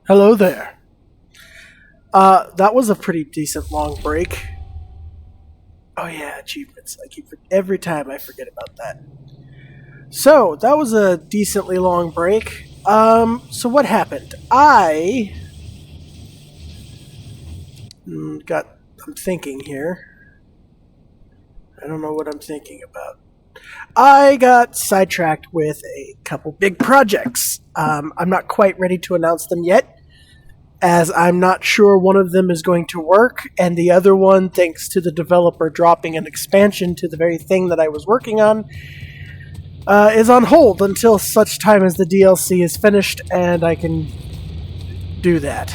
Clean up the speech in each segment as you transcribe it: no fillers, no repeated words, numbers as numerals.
Hello there. That was a pretty decent long break. Oh yeah, achievements. Every time I forget about that. So that was a decently long break. So what happened? Got. I'm thinking here. I don't know what I'm thinking about. I got sidetracked with a couple big projects. I'm not quite ready to announce them yet, as I'm not sure one of them is going to work, and the other one, thanks to the developer dropping an expansion to the very thing that I was working on, is on hold until such time as the DLC is finished and I can do that.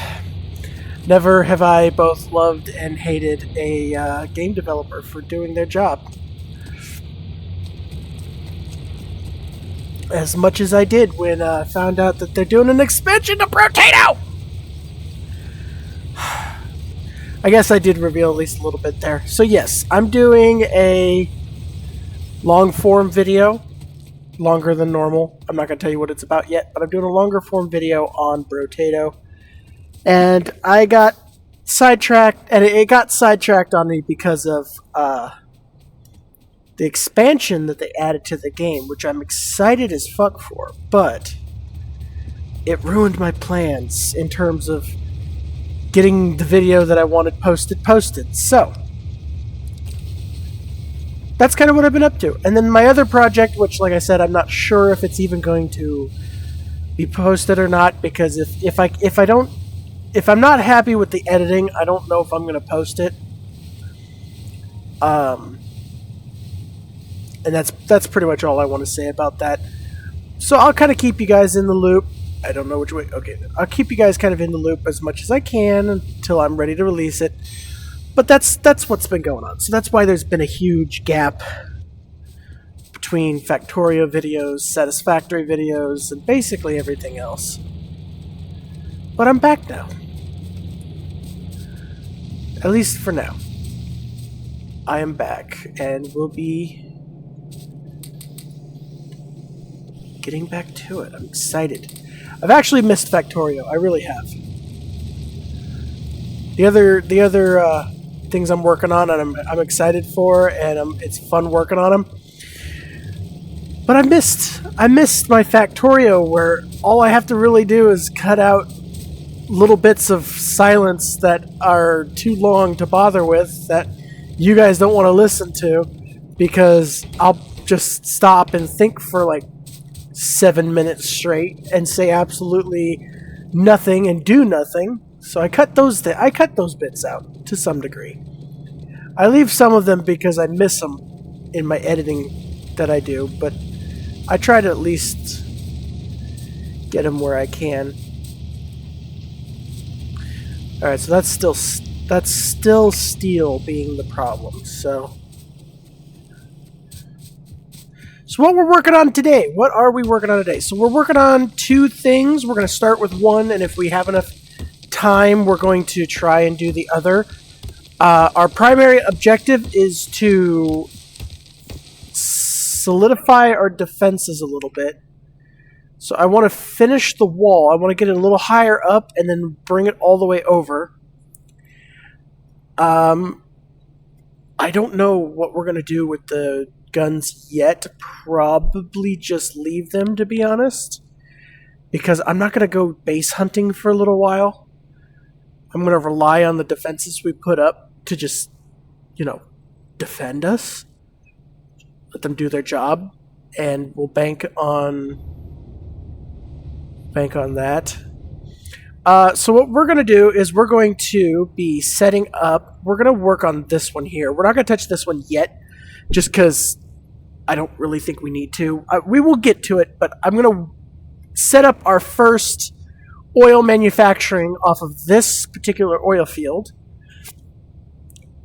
Never have I both loved and hated a game developer for doing their job. As much as I did when I found out that they're doing an expansion to Potato! I guess I did reveal at least a little bit there. So yes, I'm doing a long form video, longer than normal. I'm not going to tell you what it's about yet, but I'm doing a longer form video on Potato. And I got sidetracked, and it got sidetracked on me because of the expansion that they added to the game, which I'm excited as fuck for, but it ruined my plans in terms of getting the video that I wanted posted. So that's kind of what I've been up to. And then my other project, which, like I said, I'm not sure if it's even going to be posted or not, because if I'm not happy with the editing, I don't know if I'm going to post it. And that's pretty much all I want to say about that. So I'll kind of keep you guys in the loop. I don't know which way. Okay, I'll keep you guys kind of in the loop as much as I can until I'm ready to release it. But that's what's been going on. So that's why there's been a huge gap between Factorio videos, Satisfactory videos, and basically everything else. But I'm back now. At least for now. I am back, and we'll be getting back to it. I'm excited. I've actually missed Factorio. I really have. The other things I'm working on, and I'm excited for, and it's fun working on them. But I missed my Factorio, where all I have to really do is cut out little bits of silence that are too long to bother with, that you guys don't want to listen to, because I'll just stop and think for like 7 minutes straight and say absolutely nothing and do nothing. So I cut those bits out to some degree. I leave some of them because I miss them in my editing that I do, but I try to at least get them where I can. All right, so that's still steel being the problem. So what we're working on today? What are we working on today? So we're working on two things. We're going to start with one, and if we have enough time, we're going to try and do the other. Our primary objective is to solidify our defenses a little bit. So I want to finish the wall. I want to get it a little higher up and then bring it all the way over. I don't know what we're going to do with the guns yet. Probably just leave them, to be honest, because I'm not going to go base hunting for a little while. I'm going to rely on the defenses we put up to just, defend us. Let them do their job, and we'll bank on that. So what we're going to do is we're going to be setting up. We're going to work on this one here. We're not going to touch this one yet, just because I don't really think we need to. We will get to it, but I'm going to set up our first oil manufacturing off of this particular oil field.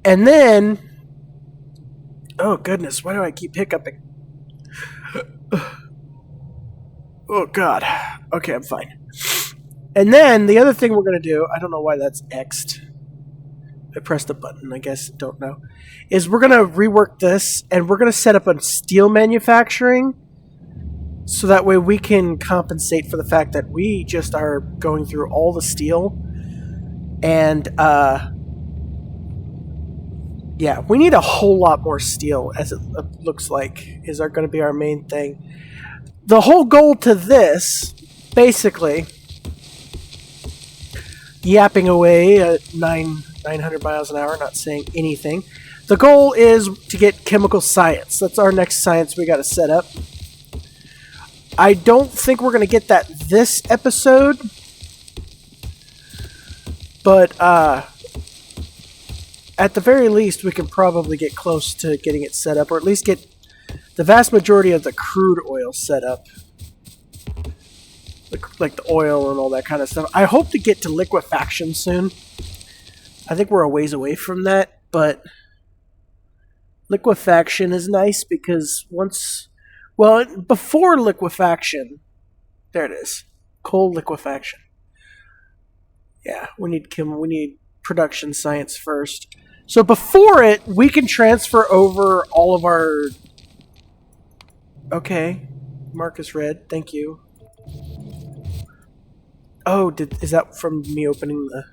And then... Oh, goodness, why do I keep hiccuping? Oh, God. Okay, I'm fine. And then the other thing we're going to do, I don't know why that's X'd. I pressed a button, I guess, don't know, is we're going to rework this, and we're going to set up a steel manufacturing So that way we can compensate for the fact that we just are going through all the steel. And, yeah, we need a whole lot more steel, as it looks like, is going to be our main thing. The whole goal to this, basically, yapping away at 900 miles an hour, not saying anything. The goal is to get chemical science. That's our next science we got to set up. I don't think we're going to get that this episode, but at the very least, we can probably get close to getting it set up, or at least get the vast majority of the crude oil set up. Like the oil and all that kind of stuff. I hope to get to liquefaction soon. I think we're a ways away from that, but liquefaction is nice because before liquefaction, there it is. Coal liquefaction. Yeah, we need production science first. So before it, we can transfer over all of our... Okay. Marcus read. Thank you. Oh, is that from me opening the...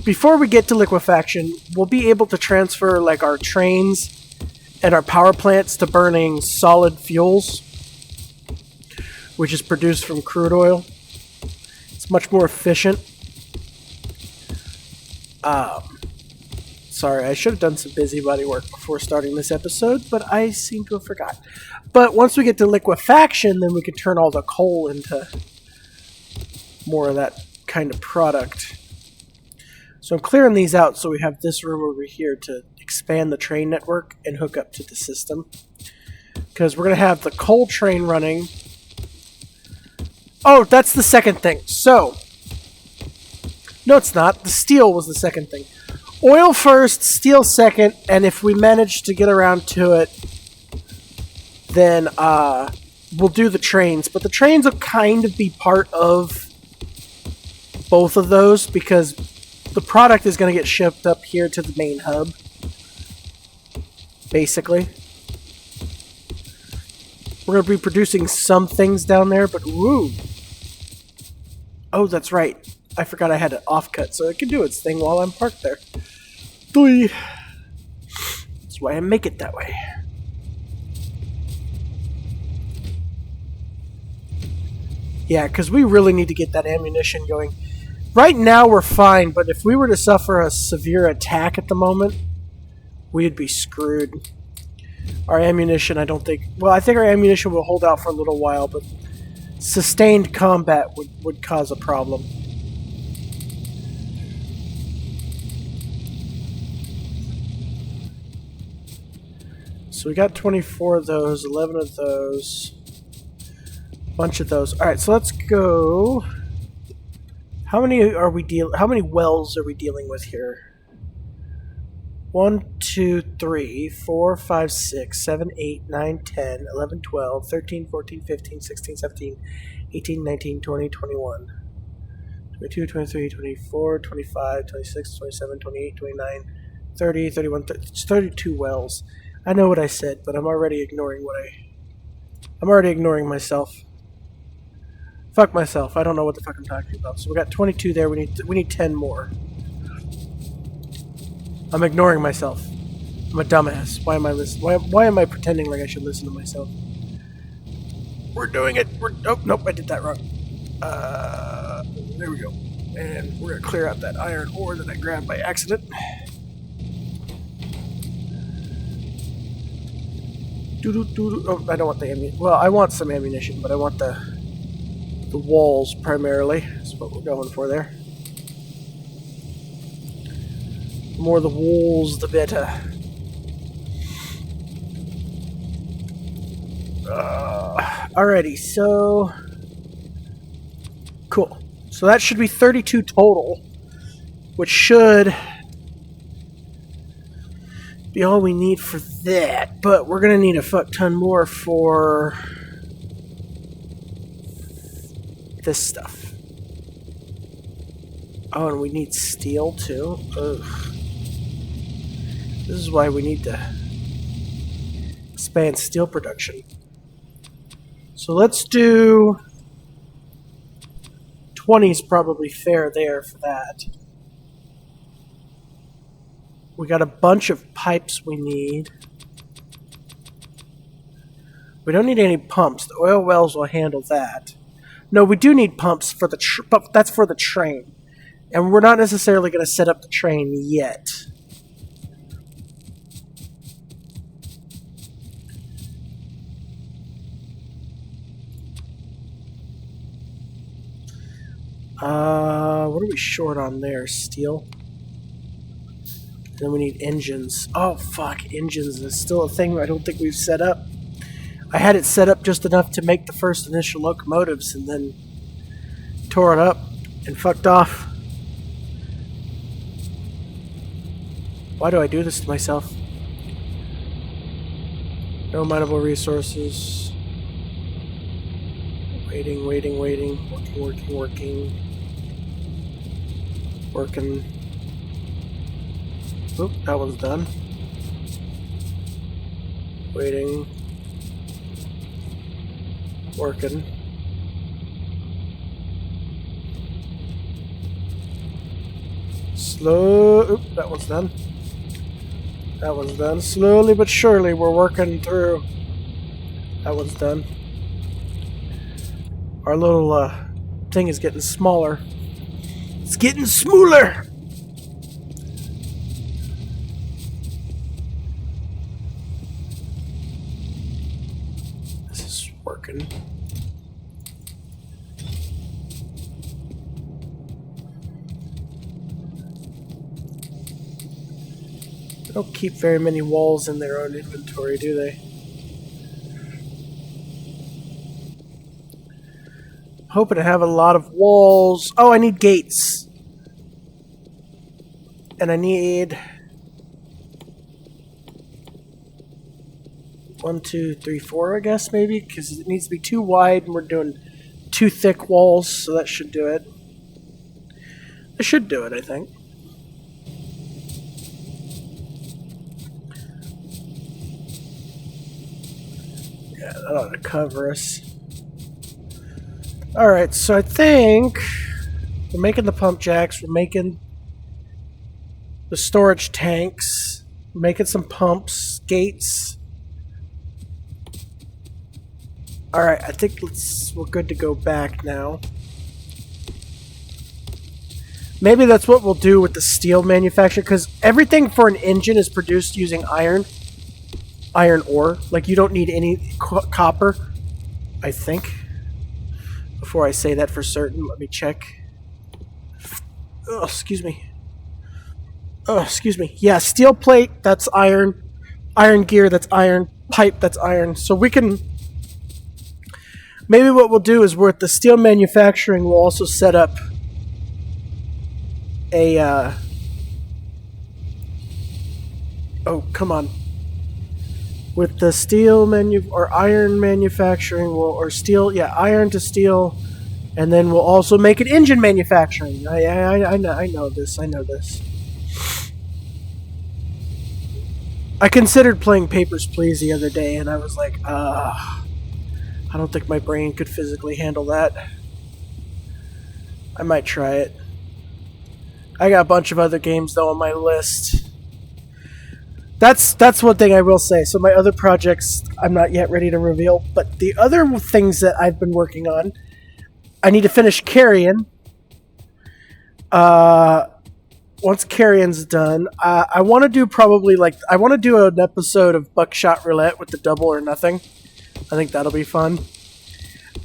Before we get to liquefaction, we'll be able to transfer like our trains and our power plants to burning solid fuels, which is produced from crude oil. It's much more efficient. Sorry, I should have done some busybody work before starting this episode, but I seem to have forgot. But once we get to liquefaction, then we can turn all the coal into more of that kind of product. So I'm clearing these out so we have this room over here to expand the train network and hook up to the system. Because we're going to have the coal train running. Oh, that's the second thing. So, no it's not. The steel was the second thing. Oil first, steel second, and if we manage to get around to it, then we'll do the trains. But the trains will kind of be part of both of those because the product is going to get shipped up here to the main hub. Basically. We're going to be producing some things down there, but woo! Oh, that's right. I forgot I had an offcut, so it can do its thing while I'm parked there. That's why I make it that way. Yeah, because we really need to get that ammunition going. Right now we're fine, but if we were to suffer a severe attack at the moment, we'd be screwed. Our ammunition, I don't think... Well, I think our ammunition will hold out for a little while, but sustained combat would cause a problem. So we got 24 of those, 11 of those, a bunch of those. All right, so let's go. How many wells are we dealing with here? 1, 2, 3, 4, 5, 6, 7, 8, 9, 10, 11, 12, 13, 14, 15, 16, 17, 18, 19, 20, 21, 22, 23, 24, 25, 26, 27, 28, 29, 30, 31, 32 wells. I know what I said, but I'm already ignoring I'm already ignoring myself. Fuck myself. I don't know what the fuck I'm talking about. So we got 22 there. We need 10 more. I'm ignoring myself. I'm a dumbass. Why am I listening? Why am I pretending like I should listen to myself? We're doing it. Oh, nope, I did that wrong. There we go. And we're gonna clear out that iron ore that I grabbed by accident. Oh, I don't want the ammunition. Well, I want some ammunition, but I want the walls primarily. That's what we're going for there. The more the walls, the better. Alrighty, so... Cool. So that should be 32 total, which should be all we need for that. But we're going to need a fuck ton more for this stuff. Oh, and we need steel too. Ugh. This is why we need to expand steel production. So let's do 20 is probably fair there for that. We got a bunch of pipes we need. We don't need any pumps. The oil wells will handle that. No, we do need pumps for the but that's for the train. And we're not necessarily going to set up the train yet. What are we short on there? Steel? Then we need engines. Oh, fuck. Engines is still a thing I don't think we've set up. I had it set up just enough to make the first initial locomotives and then tore it up and fucked off. Why do I do this to myself? No mineable resources. Waiting. Working. Oop, that one's done. Waiting. Working. Slow. Oop, that one's done. That one's done. Slowly but surely, we're working through. That one's done. Our little thing is getting smaller. It's getting smaller. This is working. They don't keep very many walls in their own inventory, do they? Hoping to have a lot of walls. Oh, I need gates. And I need 1, 2, 3, 4, I guess, maybe, because it needs to be too wide, and we're doing 2 thick walls, so that should do it. It should do it, I think. Yeah, that ought to cover us. Alright, so I think we're making the pump jacks, we're making the storage tanks, we're making some pumps, gates. Alright, I think we're good to go back now. Maybe that's what we'll do with the steel manufacture, because everything for an engine is produced using iron ore. Like, you don't need any copper, I think. Before I say that for certain, let me check. Oh, excuse me. Oh, excuse me. Yeah, steel plate, that's iron. Iron gear, that's iron. Pipe, that's iron. So we can... Maybe what we'll do is with the steel manufacturing, we'll also set up a... Oh, come on. With the steel or iron manufacturing, or steel, yeah, iron to steel, and then we'll also make an engine manufacturing. I know this. I considered playing Papers, Please the other day, and I was like, I don't think my brain could physically handle that. I might try it. I got a bunch of other games though on my list. That's one thing I will say. So my other projects, I'm not yet ready to reveal. But the other things that I've been working on, I need to finish Carrion. Once Carrion's done, I want to do an episode of Buckshot Roulette with the Double or Nothing. I think that'll be fun.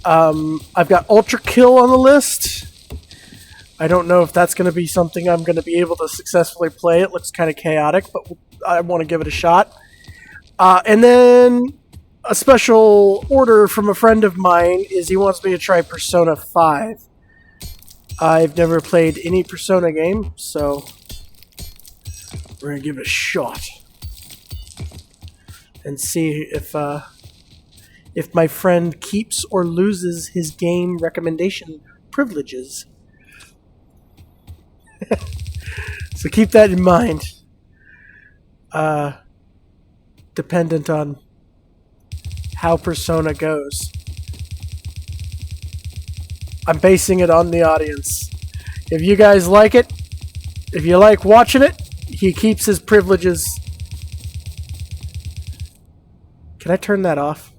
I've got Ultra Kill on the list. I don't know if that's going to be something I'm going to be able to successfully play. It looks kind of chaotic, but I want to give it a shot. And then a special order from a friend of mine is he wants me to try Persona 5. I've never played any Persona game, so we're going to give it a shot. And see if my friend keeps or loses his game recommendation privileges. So keep that in mind. Dependent on how Persona goes. I'm basing it on the audience. If you guys like it, if you like watching it, he keeps his privileges. Can I turn that off?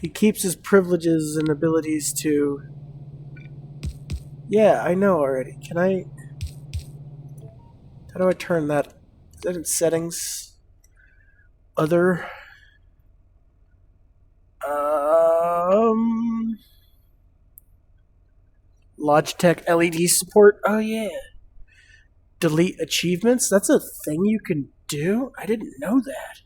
He keeps his privileges and abilities to... Yeah, I know already. Can I... How do I turn that? Is that in settings? Other... Logitech LED support? Oh yeah. Delete achievements? That's a thing you can do? I didn't know that.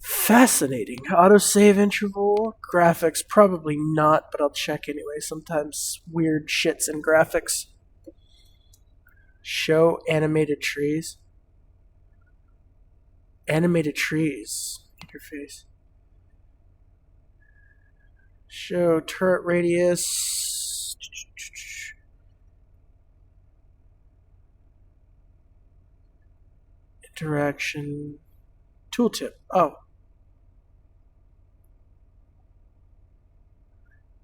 Fascinating. Autosave interval? Graphics? Probably not, but I'll check anyway. Sometimes weird shits in graphics. Show animated trees. Animated trees. Interface. Show turret radius. Interaction. Tooltip. Oh.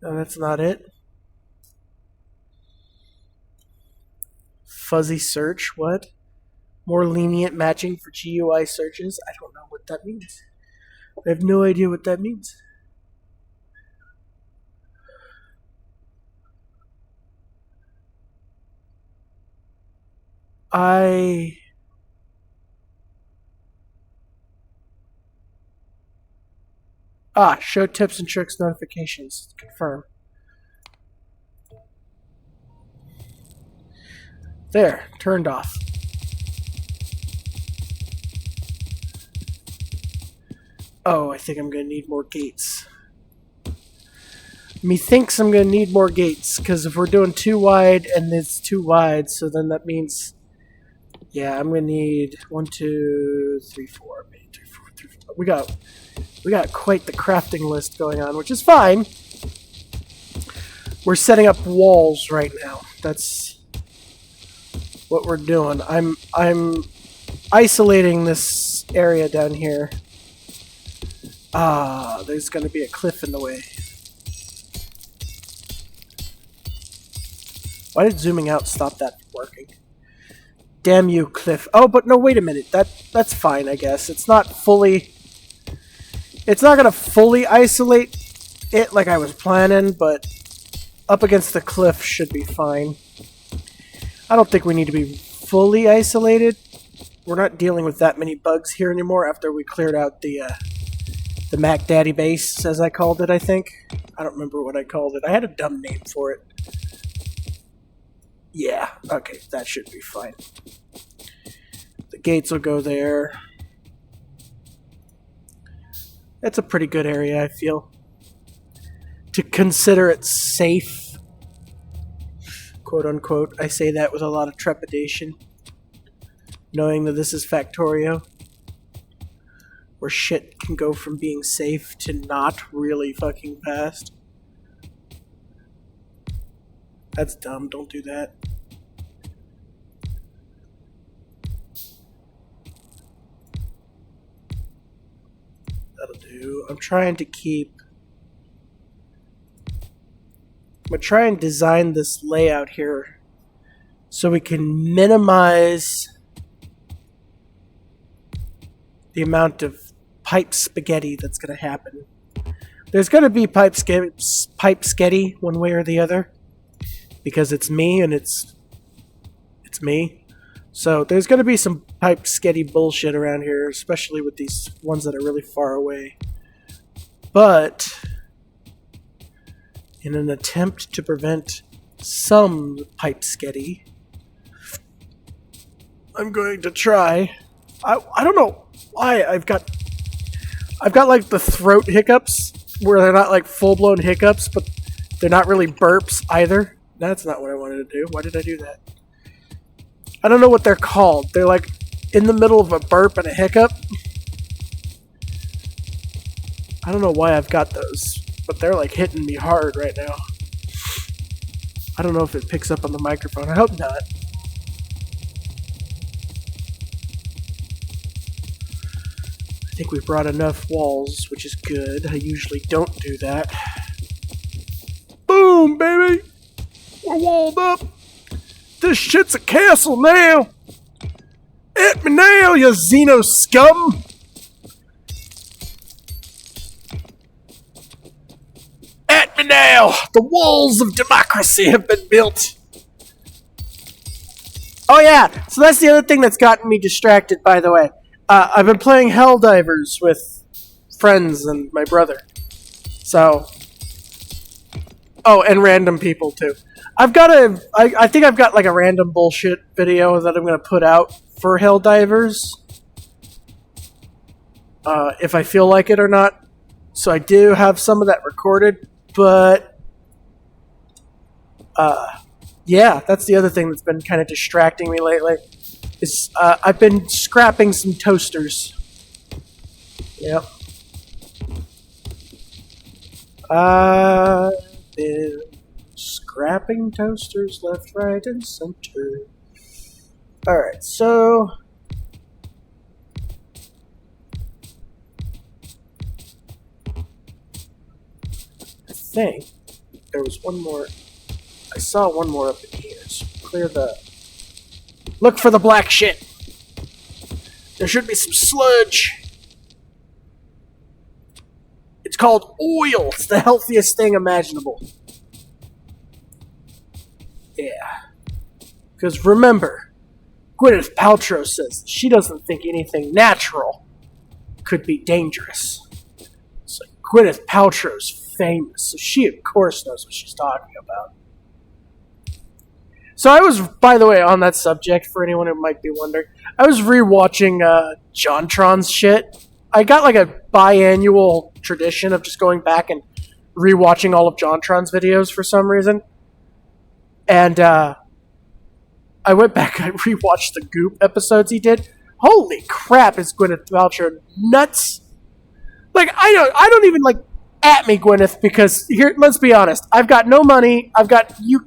No, that's not it. Fuzzy search. What? More lenient matching for GUI searches? I don't know what that means. I have no idea what that means. Show tips and tricks notifications. Confirm. There, turned off. Oh, I think I'm going to need more gates. Methinks I'm going to need more gates, because if we're doing too wide and it's too wide, so then that means... Yeah, I'm going to need 1, 2, 3, 4. 3, 4, 3, 4. We got quite the crafting list going on, which is fine. We're setting up walls right now. That's what we're doing. I'm isolating this area down here. There's going to be a cliff in the way. Why did zooming out stop that from working? Damn you, cliff. Oh, but no, wait a minute. That's fine, I guess. It's not fully... It's not going to fully isolate it like I was planning, but up against the cliff should be fine. I don't think we need to be fully isolated. We're not dealing with that many bugs here anymore after we cleared out the Mac Daddy base, as I called it, I think. I don't remember what I called it. I had a dumb name for it. Yeah, okay, that should be fine. The gates will go there. It's a pretty good area, I feel. To consider it safe, quote unquote. I say that with a lot of trepidation, knowing that this is Factorio, where shit can go from being safe to not really fucking fast. That's dumb, don't do that. That'll do. I'm trying to try and design this layout here so we can minimize the amount of pipe spaghetti that's going to happen. There's going to be pipe spaghetti one way or the other, because it's me and it's me. So there's going to be some pipe sketty bullshit around here, especially with these ones that are really far away. But in an attempt to prevent some pipe sketty, I'm going to try. I don't know why I've got like the throat hiccups where they're not like full-blown hiccups, but they're not really burps either. That's not what I wanted to do. Why did I do that? I don't know what they're called. They're like in the middle of a burp and a hiccup. I don't know why I've got those, but they're like hitting me hard right now. I don't know if it picks up on the microphone. I hope not. I think we brought enough walls, which is good. I usually don't do that. Boom, baby! We're walled up! This shit's a castle now! At me now, you Xeno scum! At me now! The walls of democracy have been built! Oh yeah, so that's the other thing that's gotten me distracted, by the way. I've been playing Helldivers with friends and my brother. So... Oh, and random people, too. I think I've got like a random bullshit video that I'm going to put out for Helldivers. If I feel like it or not. So I do have some of that recorded, but... yeah, that's the other thing that's been kind of distracting me lately. Is I've been scrapping some toasters. Yep. I've been scrapping toasters left, right, and center. Alright, so... I think there was one more... I saw one more up in here, so clear the... Look for the black shit! There should be some sludge! It's called oil! It's the healthiest thing imaginable. Yeah. Because remember, Gwyneth Paltrow says she doesn't think anything natural could be dangerous. So Gwyneth Paltrow's famous, so she of course knows what she's talking about. So I was, by the way, on that subject, for anyone who might be wondering, I was rewatching JonTron's shit. I got like a biannual tradition of just going back and rewatching all of JonTron's videos for some reason. And I went back and rewatched the Goop episodes he did. Holy crap, is Gwyneth Paltrow nuts? Like, I don't even, like, at me, Gwyneth, because, here, let's be honest, I've got no money, I've got, you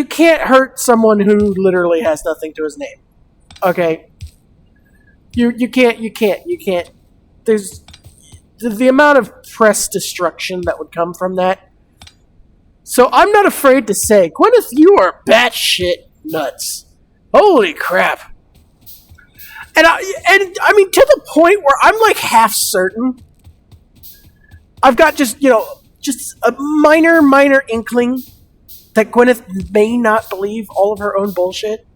can't hurt someone who literally has nothing to his name. Okay? You can't. There's the amount of press destruction that would come from that. So I'm not afraid to say, Gwyneth, you are batshit nuts. Holy crap. And I mean, to the point where I'm like half certain. I've got just a minor inkling that Gwyneth may not believe all of her own bullshit.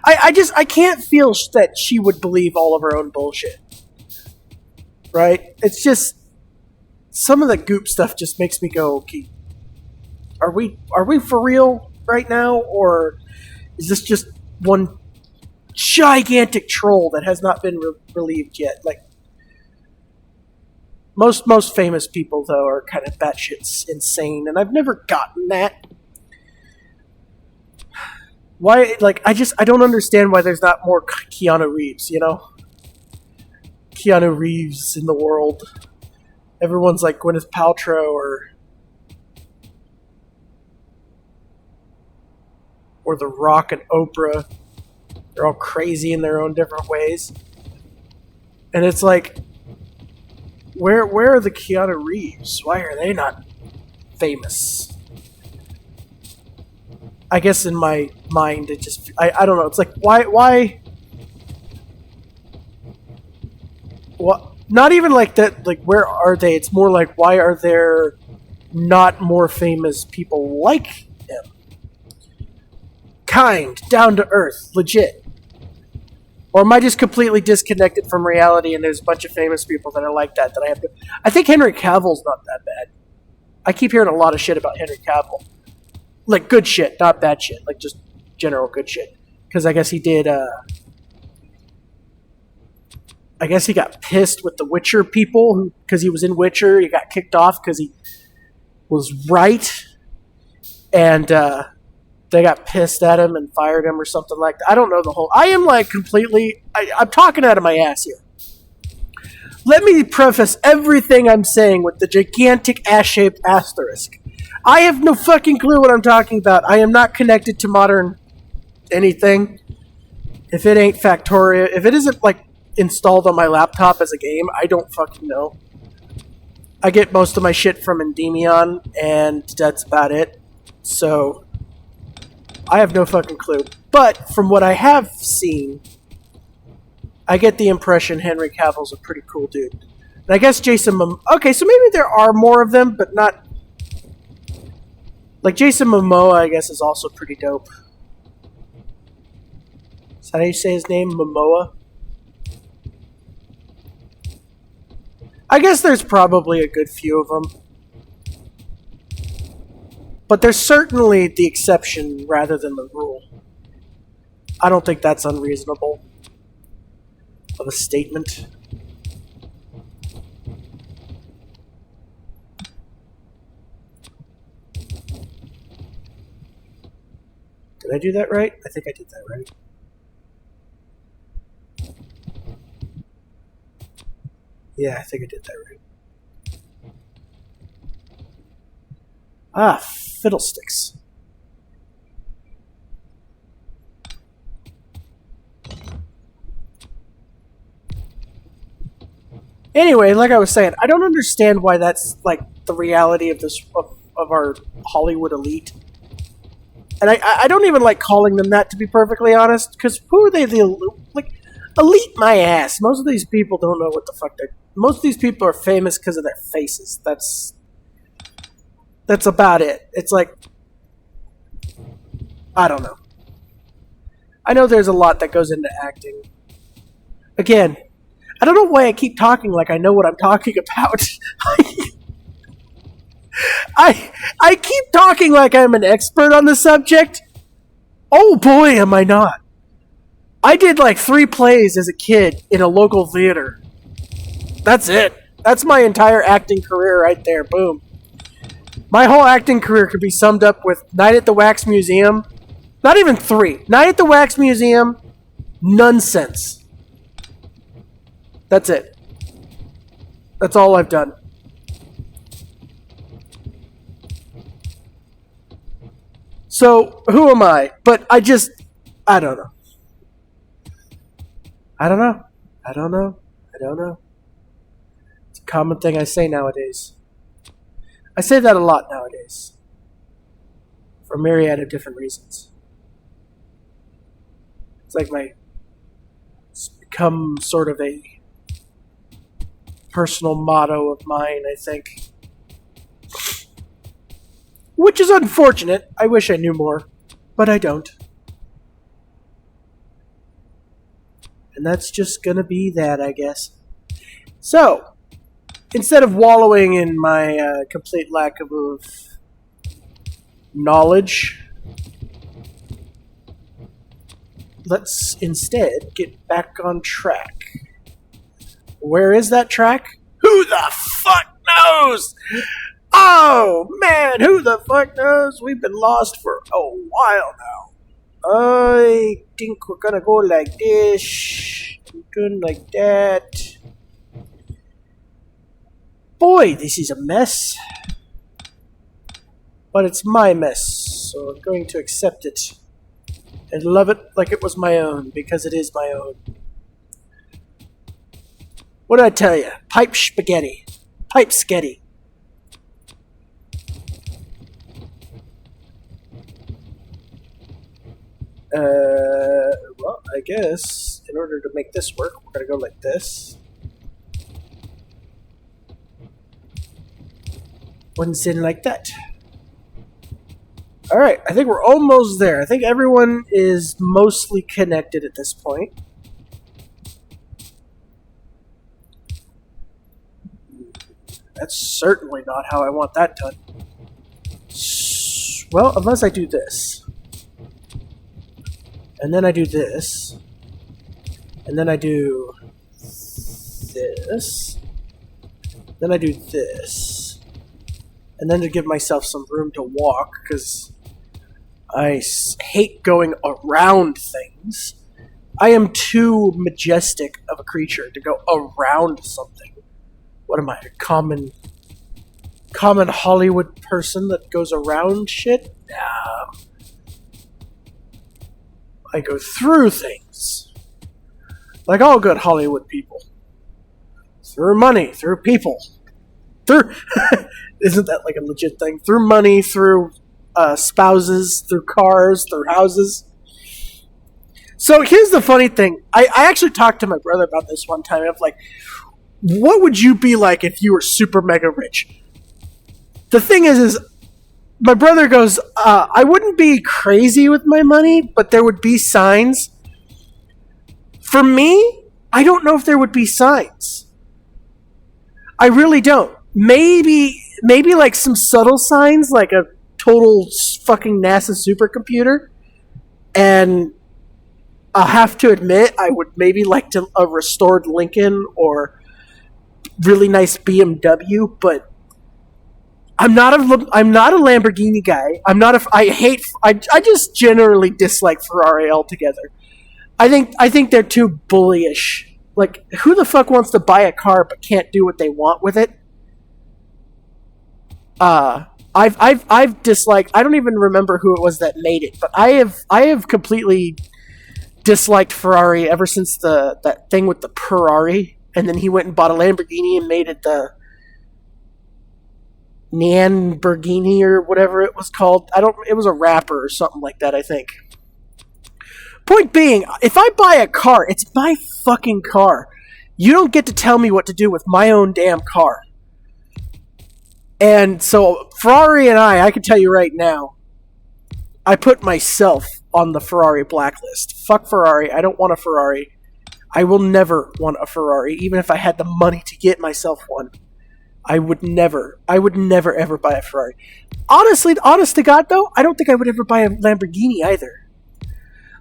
I can't feel that she would believe all of her own bullshit. Right? It's just, some of the Goop stuff just makes me go, okay, are we for real right now? Or is this just one gigantic troll that has not been relieved yet? Like, most famous people, though, are kind of batshit insane, and I've never gotten that. Why, like, I don't understand why there's not more Keanu Reeves, you know? Keanu Reeves in the world. Everyone's like Gwyneth Paltrow or The Rock and Oprah. They're all crazy in their own different ways. And it's like, where are the Keanu Reeves? Why are they not famous? I guess in my mind, it just... I don't know. It's like, why... What? Not even like that, like, where are they? It's more like, why are there not more famous people like him? Kind, down to earth, legit. Or am I just completely disconnected from reality and there's a bunch of famous people that are like that I have to... I think Henry Cavill's not that bad. I keep hearing a lot of shit about Henry Cavill. Like, good shit, not bad shit. Like, just general good shit. Because I guess he did, I guess he got pissed with the Witcher people because he was in Witcher. He got kicked off because he was right. And they got pissed at him and fired him or something like that. I don't know the whole... I am like completely... I'm talking out of my ass here. Let me preface everything I'm saying with the gigantic ass-shaped asterisk. I have no fucking clue what I'm talking about. I am not connected to modern anything. If it ain't Factorio, if it isn't like installed on my laptop as a game, I don't fucking know. I get most of my shit from Endymion, and that's about it. So, I have no fucking clue. But, from what I have seen, I get the impression Henry Cavill's a pretty cool dude. And I guess Jason okay, so maybe there are more of them, but not... Like, Jason Momoa, I guess, is also pretty dope. Is that how you say his name? Momoa? I guess there's probably a good few of them. But there's certainly the exception rather than the rule. I don't think that's unreasonable of a statement. Did I do that right? I think I did that right. Yeah, I think I did that right. Ah, fiddlesticks. Anyway, like I was saying, I don't understand why that's like the reality of this of our Hollywood elite. And I don't even like calling them that, to be perfectly honest, because who are they? Like, elite my ass. Most of these people don't know what the fuck they're... Most of these people are famous because of their faces. That's about it. It's like... I don't know. I know there's a lot that goes into acting. Again, I don't know why I keep talking like I know what I'm talking about. I keep talking like I'm an expert on the subject. Oh boy, am I not. I did like 3 plays as a kid in a local theater. That's it. That's my entire acting career right there. Boom. My whole acting career could be summed up with Night at the Wax Museum. Not even 3. Night at the Wax Museum, Nonsense. That's it. That's all I've done. So, who am I? But I don't know. I don't know. It's a common thing I say nowadays. I say that a lot nowadays. For a myriad of different reasons. It's become sort of a personal motto of mine, I think. Which is unfortunate. I wish I knew more. But I don't. And that's just gonna be that, I guess. So, instead of wallowing in my complete lack of knowledge, let's instead get back on track. Where is that track? Who the fuck knows? Oh, man, who the fuck knows? We've been lost for a while now. I think we're gonna go like this. Doing like that. Boy, this is a mess. But it's my mess, so I'm going to accept it. And love it like it was my own, because it is my own. What did I tell you? Pipe spaghetti. Pipe sketty. Well, I guess in order to make this work, we're going to go like this. One's in like that. Alright, I think we're almost there. I think everyone is mostly connected at this point. That's certainly not how I want that done. Well, unless I do this. And then I do this. And then I do this. Then I do this. And then to give myself some room to walk, because I hate going around things. I am too majestic of a creature to go around something. What am I, a common Hollywood person that goes around shit? No. I go through things. Like all good Hollywood people. Through money, through people. Through... Isn't that like a legit thing? Through money, through spouses, through cars, through houses. So here's the funny thing. I actually talked to my brother about this one time. I'm like, what would you be like if you were super mega rich? The thing is my brother goes, I wouldn't be crazy with my money, but there would be signs. For me, I don't know if there would be signs. I really don't. Maybe like some subtle signs, like a total fucking NASA supercomputer. And I'll have to admit, I would maybe like a restored Lincoln or really nice BMW, but I'm not a Lamborghini guy. I just generally dislike Ferrari altogether. I think they're too bullyish. Like, who the fuck wants to buy a car but can't do what they want with it? I've disliked. I don't even remember who it was that made it, but I have completely disliked Ferrari ever since that thing with the Ferrari, and then he went and bought a Lamborghini and made it the Lamborghini or whatever it was called. It was a rapper or something like that, I think. Point being, if I buy a car, it's my fucking car. You don't get to tell me what to do with my own damn car. And so Ferrari and I can tell you right now, I put myself on the Ferrari blacklist. Fuck Ferrari. I don't want a Ferrari. I will never want a Ferrari, even if I had the money to get myself one. I would never ever buy a Ferrari. Honest to God though, I don't think I would ever buy a Lamborghini either.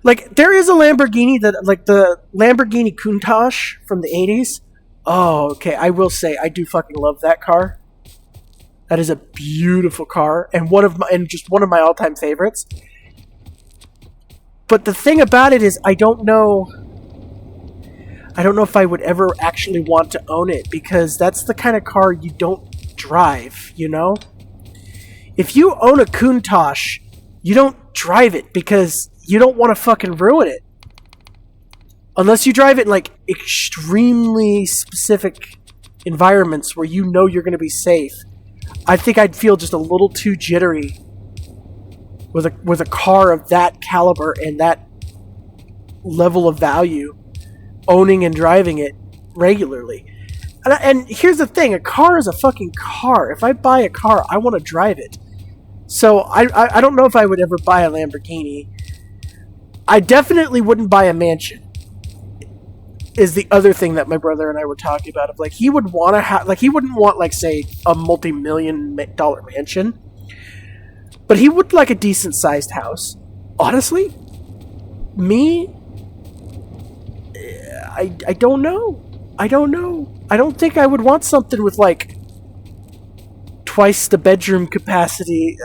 Like, there is a Lamborghini like the Lamborghini Countach from the 80s. Oh, okay. I will say, I do fucking love that car. That is a beautiful car, and just one of my all-time favorites. But the thing about it is, I don't know if I would ever actually want to own it, because that's the kind of car you don't drive, you know? If you own a Countach, you don't drive it because you don't want to fucking ruin it. Unless you drive it in, like, extremely specific environments where you know you're going to be safe. I think I'd feel just a little too jittery with a car of that caliber and that level of value, owning and driving it regularly. And here's the thing, a car is a fucking car. If I buy a car, I want to drive it. So I don't know if I would ever buy a Lamborghini. I definitely wouldn't buy a mansion. Is the other thing that my brother and I were talking about. Of like, he would want to have, like, he wouldn't want, like, say, a multi-million-dollar mansion, but he would like a decent-sized house. Honestly, me, I don't know. I don't think I would want something with, like, twice the bedroom capacity.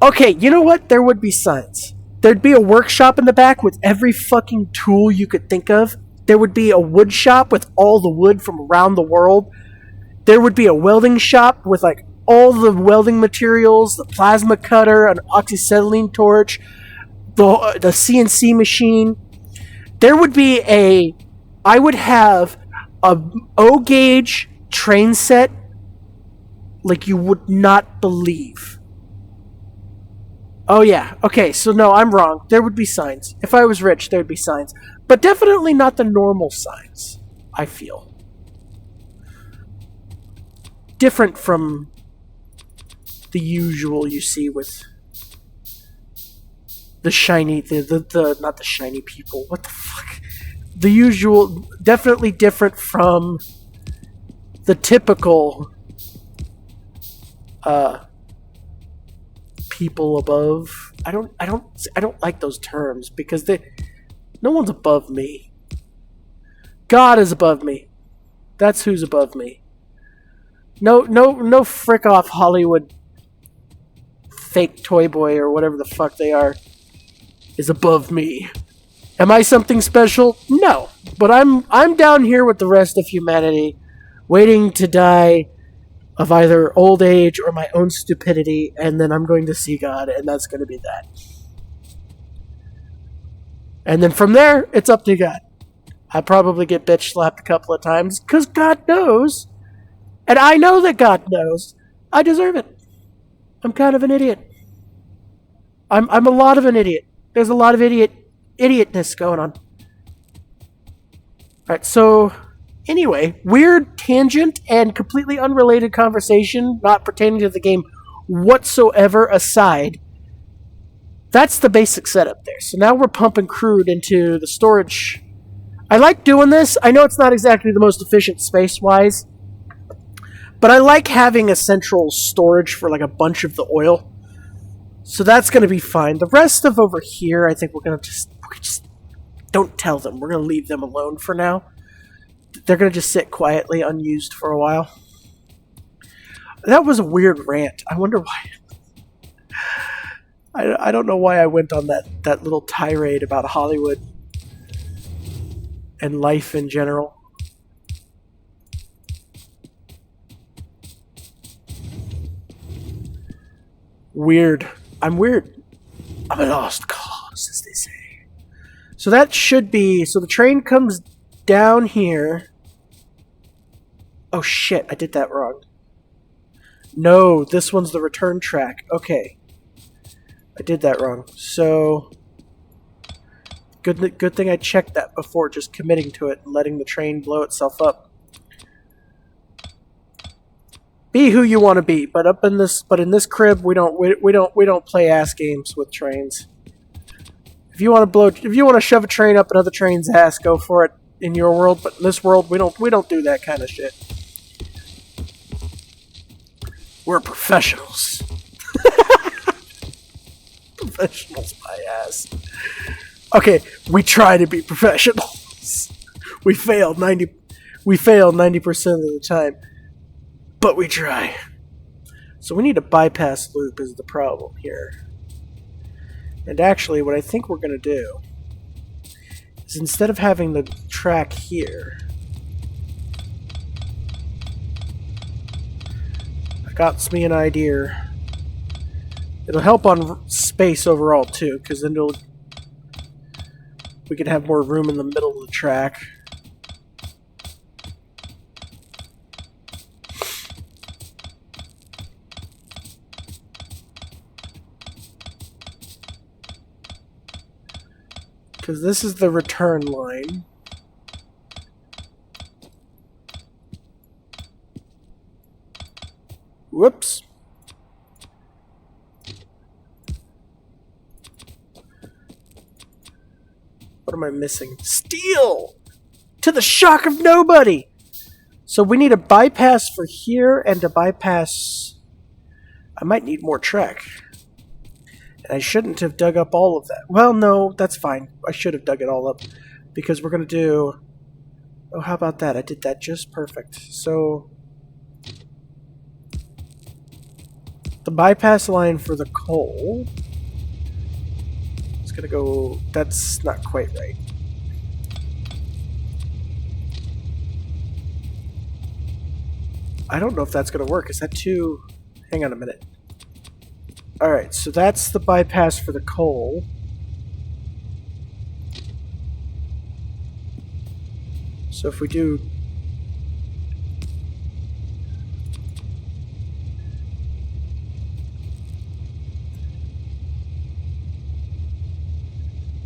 Okay, you know what? There would be signs. There'd be a workshop in the back with every fucking tool you could think of. There would be a wood shop with all the wood from around the world. There would be a welding shop with, like, all the welding materials, the plasma cutter, an oxyacetylene torch, the CNC machine. There would be I would have a O-gauge train set like you would not believe. Oh yeah, okay, so no, I'm wrong. There would be signs. If I was rich, there would be signs. But definitely not the normal signs, I feel. Different from the usual you see with the shiny, not the shiny people, what the fuck? The usual, definitely different from the typical people above. I don't like those terms because no one's above me. God is above me. That's who's above me. No frick off Hollywood fake toy boy or whatever the fuck they are is above me. Am I something special? No. But I'm down here with the rest of humanity, waiting to die of either old age or my own stupidity, and then I'm going to see God, and that's going to be that. And then from there, it's up to God. I probably get bitch slapped a couple of times because God knows, and I know that God knows, I deserve it. I'm kind of an idiot. I'm a lot of an idiot. There's a lot of idiotness going on. Alright, so anyway, weird tangent and completely unrelated conversation, not pertaining to the game whatsoever aside. That's the basic setup there. So now we're pumping crude into the storage. I like doing this. I know it's not exactly the most efficient space-wise, but I like having a central storage for like a bunch of the oil. So that's going to be fine. The rest of over here, I think we're going to just don't tell them. We're going to leave them alone for now. They're going to just sit quietly unused for a while. That was a weird rant. I wonder why. I don't know why I went on that little tirade about Hollywood and life in general. Weird. I'm weird. I'm a lost cause, as they say. So that should be... So the train comes down here. Oh shit, I did that wrong. No, this one's the return track. Okay. I did that wrong. So... Good thing I checked that before just committing to it and letting the train blow itself up. Be who you want to be, but in this crib we don't play ass games with trains. If you want to shove a train up another train's ass, go for it in your world, but in this world we don't do that kind of shit. We're professionals. Professionals, my ass. Okay, we try to be professionals. We fail 90% of the time. But we try. So we need a bypass loop is the problem here. And actually, what I think we're going to do is instead of having the track here, I got me an idea. It'll help on space overall too, because then we can have more room in the middle of the track. Because this is the return line. Whoops. What am I missing? Steel! To the shock of nobody! So we need a bypass for here and a bypass... I might need more track. And I shouldn't have dug up all of that. Well, no, that's fine. I should have dug it all up. Because we're going to do... Oh, how about that? I did that just perfect. So... The bypass line for the coal... It's going to go... That's not quite right. I don't know if that's going to work. Is that too... Hang on a minute. Alright, so that's the bypass for the coal. So if we do...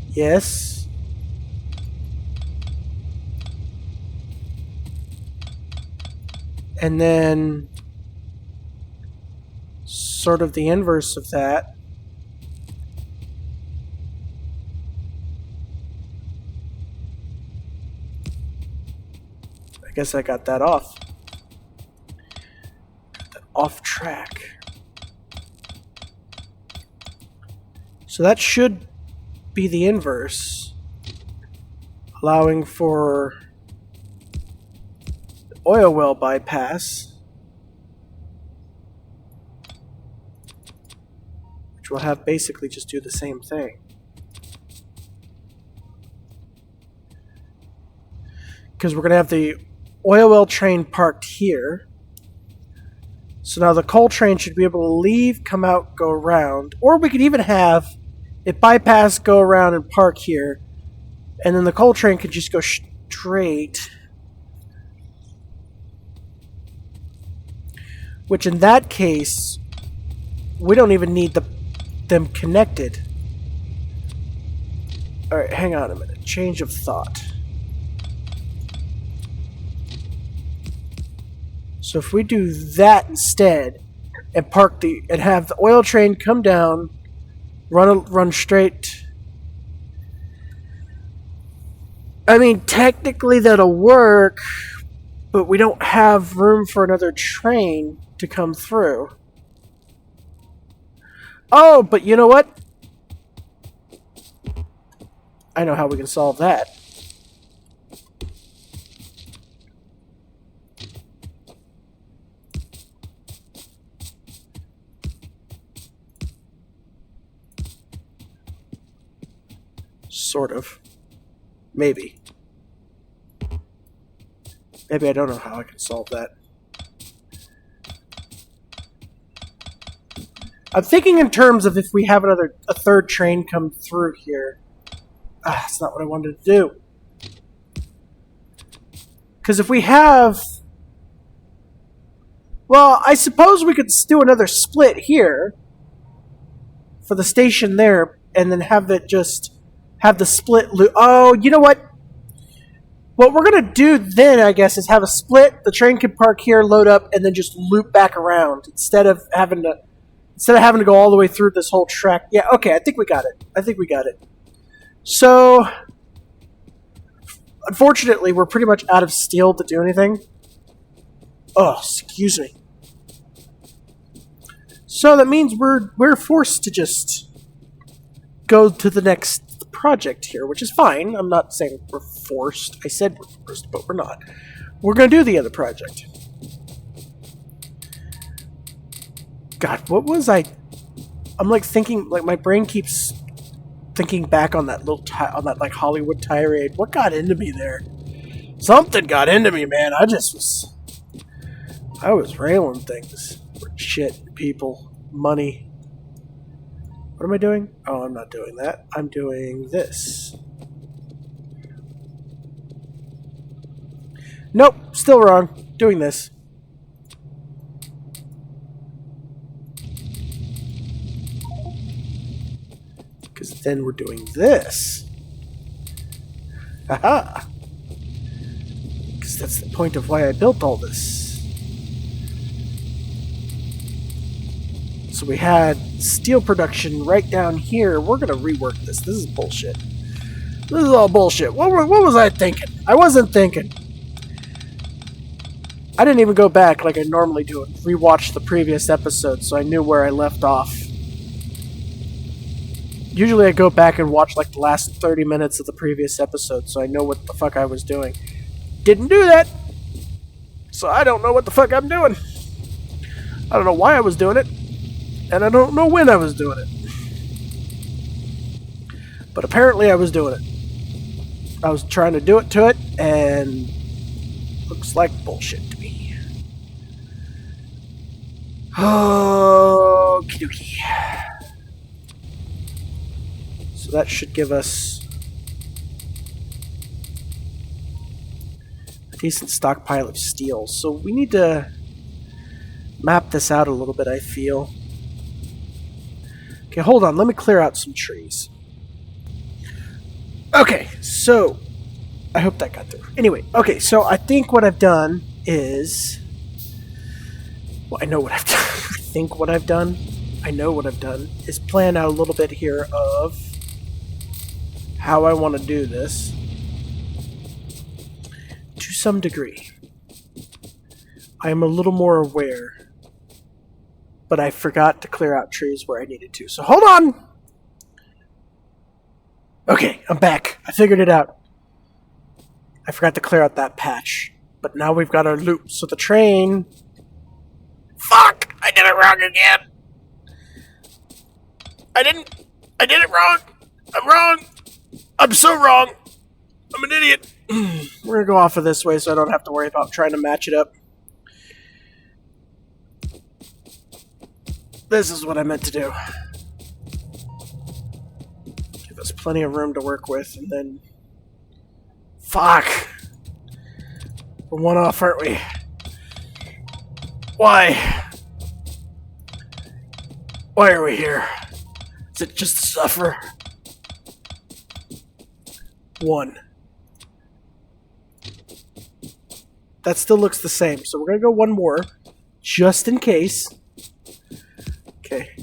Yes. And then... sort of the inverse of that. I guess I got that off. Got that off track. So that should be the inverse, allowing for the oil well bypass, which will have basically just do the same thing. Because we're going to have the oil well train parked here. So now the coal train should be able to leave, come out, go around. Or we could even have it bypass, go around, and park here. And then the coal train could just go straight. Which in that case, we don't even need them connected. Alright, hang on a minute. Change of thought. So if we do that instead, and have the oil train come down, run straight. I mean, technically that'll work, but we don't have room for another train to come through. Oh, but you know what? I know how we can solve that. Sort of. Maybe. Maybe I don't know how I can solve that. I'm thinking in terms of if we have a third train come through here. That's not what I wanted to do. Because if we have... Well, I suppose we could do another split here for the station there, and then have the split loop. Oh, you know what? What we're going to do then, I guess, is have a split. The train can park here, load up, and then just loop back around instead of having to go all the way through this whole track. Yeah, okay, I think we got it. So, unfortunately, we're pretty much out of steel to do anything. Oh, excuse me. So that means we're forced to just go to the next project here, which is fine. I'm not saying we're forced. I said we're forced, but we're not. We're going to do the other project. God, what was I... I'm like thinking, like my brain keeps thinking back on that like Hollywood tirade. What got into me there? Something got into me, man. I was railing things. Shit, people, money. What am I doing? Oh, I'm not doing that. I'm doing this. Nope, still wrong. Doing this. Because then we're doing this. Haha! Because that's the point of why I built all this. So we had steel production right down here. We're going to rework this. This is bullshit. This is all bullshit. What was I thinking? I wasn't thinking. I didn't even go back like I normally do and rewatch the previous episode so I knew where I left off. Usually I go back and watch like the last 30 minutes of the previous episode so I know what the fuck I was doing. Didn't do that. So I don't know what the fuck I'm doing. I don't know why I was doing it. And I don't know when I was doing it. But apparently I was doing it. I was trying to do it to it, and looks like bullshit to me. Okie dokie. So that should give us a decent stockpile of steel. So we need to map this out a little bit, I feel. Okay, hold on. Let me clear out some trees. Okay, so... I hope that got through. Anyway, okay, so I think what I've done is... Well, I know what I've done. I think what I've done... I know what I've done is plan out a little bit here of how I want to do this. To some degree. I am a little more aware. But I forgot to clear out trees where I needed to. So hold on! Okay, I'm back. I figured it out. I forgot to clear out that patch. But now we've got our loop. So the train... Fuck! I did it wrong again! I did it wrong! I'm wrong! I'm so wrong! I'm an idiot! We're gonna go off of this way so I don't have to worry about trying to match it up. This is what I meant to do. Give us plenty of room to work with, and then Fuck. We're one off, aren't we? Why? Why are we here? Is it just to suffer? 1. That still looks the same, so we're gonna go one more, just in case. Okay.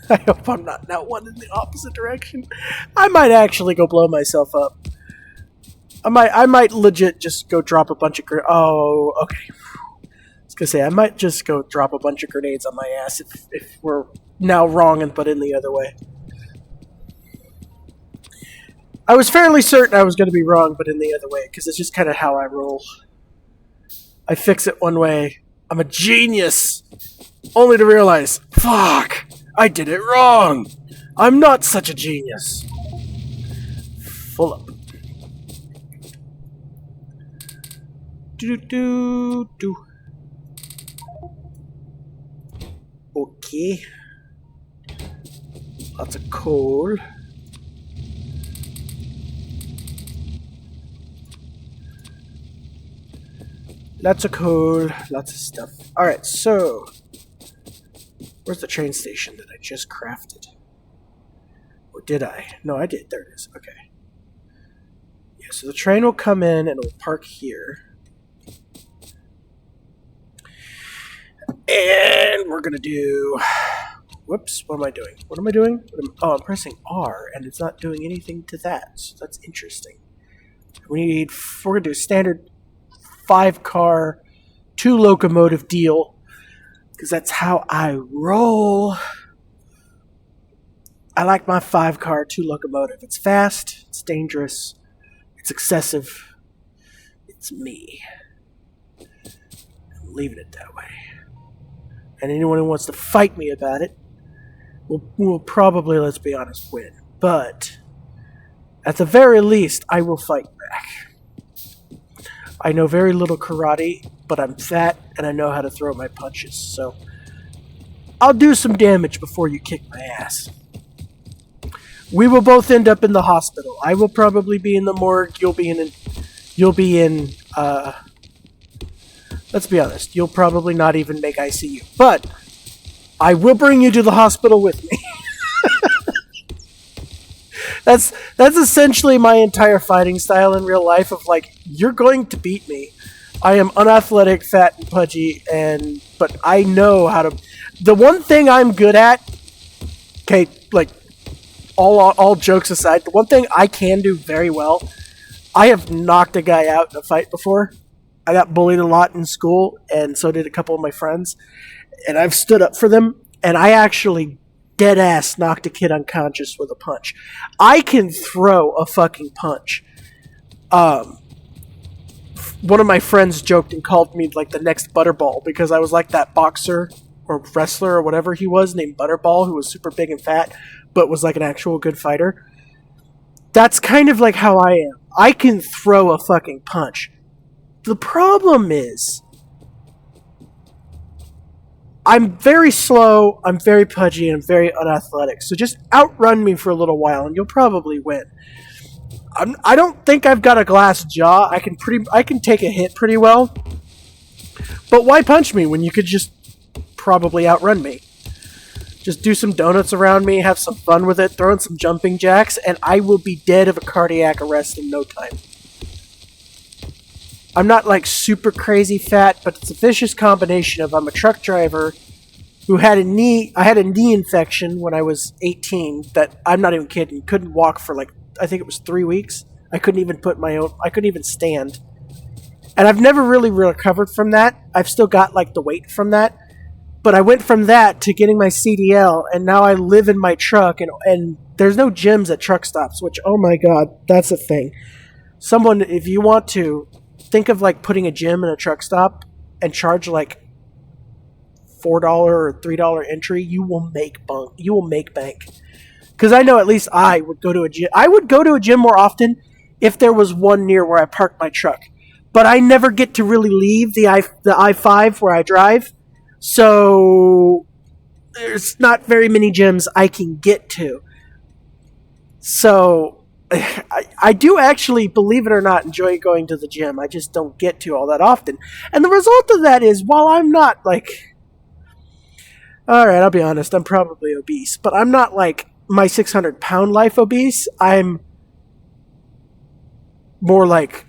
I hope I'm not now one in the opposite direction. I might actually go blow myself up. I might legit just go drop a bunch of oh, okay. I was gonna say, I might just go drop a bunch of grenades on my ass if we're now wrong and but in the other way. I was fairly certain I was gonna be wrong but in the other way, because it's just kind of how I roll. I fix it one way. I'm a genius! Only to realize, fuck! I did it wrong! I'm not such a genius! Full up. Do. Okay. Lots of coal. Lots of coal, lots of stuff. Alright, so... where's the train station that I just crafted? Or did I? No, I did. There it is. Okay. Yeah, so the train will come in and it'll park here. And we're gonna do... whoops, what am I doing? What am I doing? Oh, I'm pressing R, and it's not doing anything to that. So that's interesting. We're gonna do standard 5-car, 2-locomotive deal, because that's how I roll. I like my 5-car, 2-locomotive. It's fast, it's dangerous, it's excessive. It's me. I'm leaving it that way. And anyone who wants to fight me about it will probably, let's be honest, win. But at the very least, I will fight back. I know very little karate, but I'm fat and I know how to throw my punches, so I'll do some damage before you kick my ass. We will both end up in the hospital. I will probably be in the morgue. You'll be in let's be honest, you'll probably not even make ICU. But I will bring you to the hospital with me. That's essentially my entire fighting style in real life of like, you're going to beat me. I am unathletic, fat, and pudgy, but I know how to... The one thing I'm good at, okay, like, all jokes aside, the one thing I can do very well, I have knocked a guy out in a fight before. I got bullied a lot in school, and so did a couple of my friends, and I've stood up for them, and I actually dead-ass knocked a kid unconscious with a punch. I can throw a fucking punch. One of my friends joked and called me like the next Butterball because I was like that boxer or wrestler or whatever he was named Butterball who was super big and fat but was like an actual good fighter. That's kind of like how I am. I can throw a fucking punch. The problem is I'm very slow, I'm very pudgy, and very unathletic. So just outrun me for a little while, and you'll probably win. I don't think I've got a glass jaw. I can take a hit pretty well. But why punch me when you could just probably outrun me? Just do some donuts around me, have some fun with it, throw in some jumping jacks, and I will be dead of a cardiac arrest in no time. I'm not like super crazy fat, but it's a vicious combination of I'm a truck driver who had I had a knee infection when I was 18 that I'm not even kidding, couldn't walk for like, I think it was 3 weeks. I couldn't even stand. And I've never really recovered from that. I've still got like the weight from that. But I went from that to getting my CDL, and now I live in my truck, and there's no gyms at truck stops, which, oh my god, that's a thing. Someone, if you want to, think of like putting a gym in a truck stop and charge like $4 or $3 entry, you will make bank. Because I know at least I would go to a gym. I would go to a gym more often if there was one near where I parked my truck. But I never get to really leave the I-5 where I drive. So there's not very many gyms I can get to. So I do actually, believe it or not, enjoy going to the gym. I just don't get to all that often. And the result of that is, while I'm not like, alright, I'll be honest, I'm probably obese, but I'm not like my 600-pound life obese. I'm more like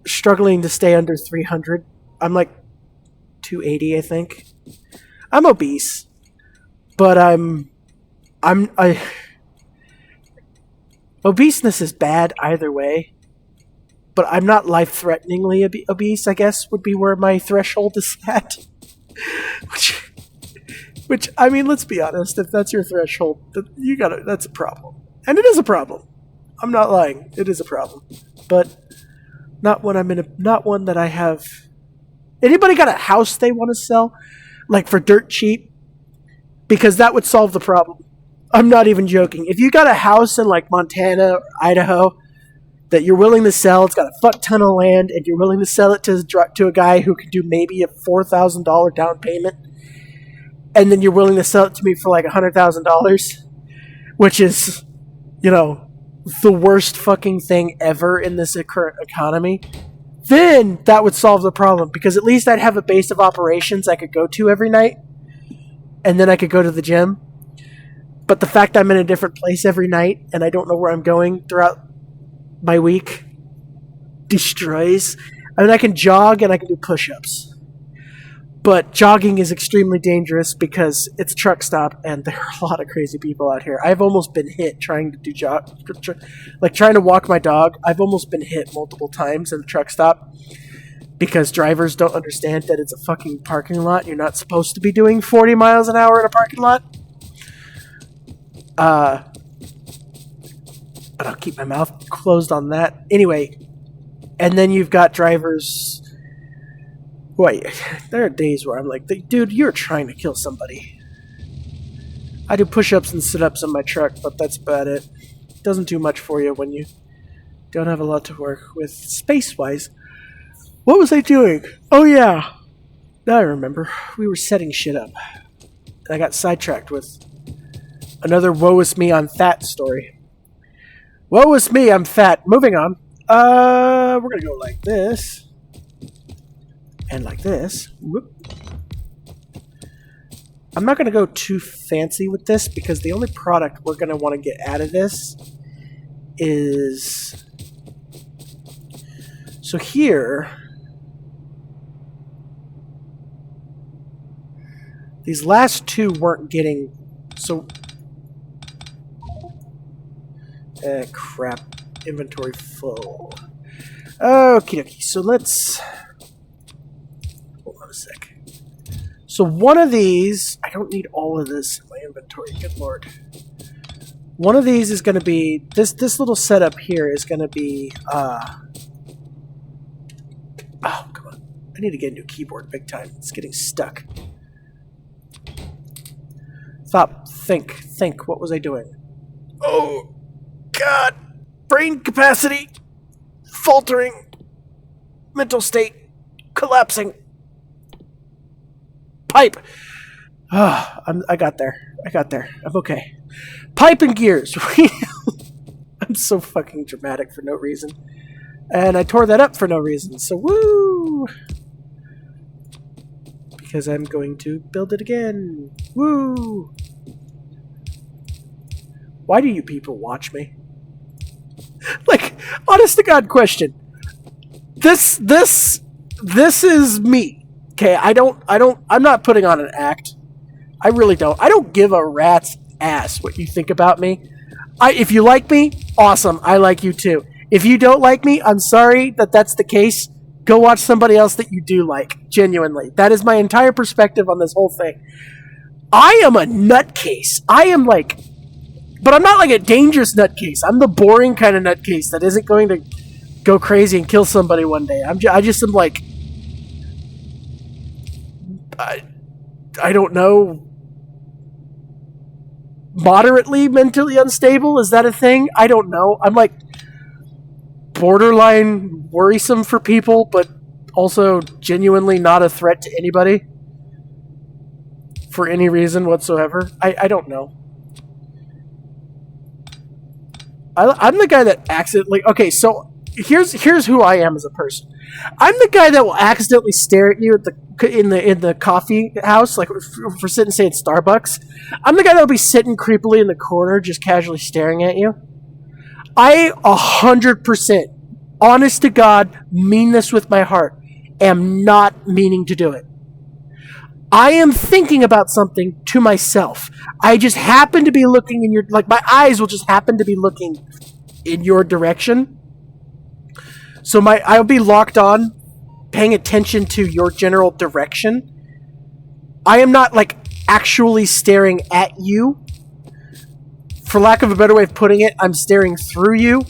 struggling to stay under 300. I'm like 280, I think. I'm obese, but I obeseness is bad either way, but I'm not life-threateningly obese, I guess, would be where my threshold is at. which, I mean, let's be honest, if that's your threshold, that's a problem. And it is a problem. I'm not lying. It is a problem. But not one that I have. Anybody got a house they want to sell? Like for dirt cheap? Because that would solve the problem. I'm not even joking. If you got a house in like Montana or Idaho that you're willing to sell, it's got a fuck ton of land, and you're willing to sell it to a guy who could do maybe a $4,000 down payment, and then you're willing to sell it to me for like $100,000, which is, the worst fucking thing ever in this current economy, then that would solve the problem, because at least I'd have a base of operations I could go to every night, and then I could go to the gym. But the fact I'm in a different place every night and I don't know where I'm going throughout my week destroys. I mean, I can jog and I can do push-ups. But jogging is extremely dangerous because it's a truck stop and there are a lot of crazy people out here. I've almost been hit trying to do trying to walk my dog. I've almost been hit multiple times in the truck stop because drivers don't understand that it's a fucking parking lot. You're not supposed to be doing 40 miles an hour in a parking lot. But I'll keep my mouth closed on that. Anyway, and then you've got drivers. Wait, there are days where I'm like, dude, you're trying to kill somebody. I do push-ups and sit-ups in my truck, but that's about it. It doesn't do much for you when you don't have a lot to work with space-wise. What was I doing? Oh, yeah. Now I remember. We were setting shit up. And I got sidetracked with another woe is me, I'm fat story. Woe is me, I'm fat. Moving on. We're going to go like this. And like this. Whoop. I'm not going to go too fancy with this because the only product we're going to want to get out of this is... So here... These last two weren't getting... So... crap. Inventory full. Okie dokie. So let's... Hold on a sec. So one of these... I don't need all of this in my inventory. Good lord. One of these is going to be... This little setup here is going to be... Oh, come on. I need to get a new keyboard big time. It's getting stuck. Stop. Think. What was I doing? Oh, God. Brain capacity. Faltering. Mental state. Collapsing. Pipe. I got there. I'm okay. Pipe and gears. I'm so fucking dramatic for no reason. And I tore that up for no reason. So, woo! Because I'm going to build it again. Woo! Why do you people watch me? Like, honest to God question. This is me. Okay, I'm not putting on an act. I really don't. I don't give a rat's ass what you think about me. If you like me, awesome. I like you too. If you don't like me, I'm sorry that that's the case. Go watch somebody else that you do like. Genuinely. That is my entire perspective on this whole thing. I am a nutcase. But I'm not like a dangerous nutcase. I'm the boring kind of nutcase that isn't going to go crazy and kill somebody one day. I just am like... I don't know... Moderately mentally unstable? Is that a thing? I don't know. I'm like... borderline worrisome for people, but also genuinely not a threat to anybody. For any reason whatsoever. I don't know. I'm the guy that accidentally. Okay, so here's who I am as a person. I'm the guy that will accidentally stare at you at the coffee house, like if we're sitting, say, at Starbucks. I'm the guy that'll be sitting creepily in the corner, just casually staring at you. I 100%, honest to God, mean this with my heart. Am not meaning to do it. I am thinking about something to myself. I just happen to be looking in your, like, my eyes will just happen to be looking in your direction. So I'll be locked on, paying attention to your general direction. I am not, like, actually staring at you. For lack of a better way of putting it, I'm staring through you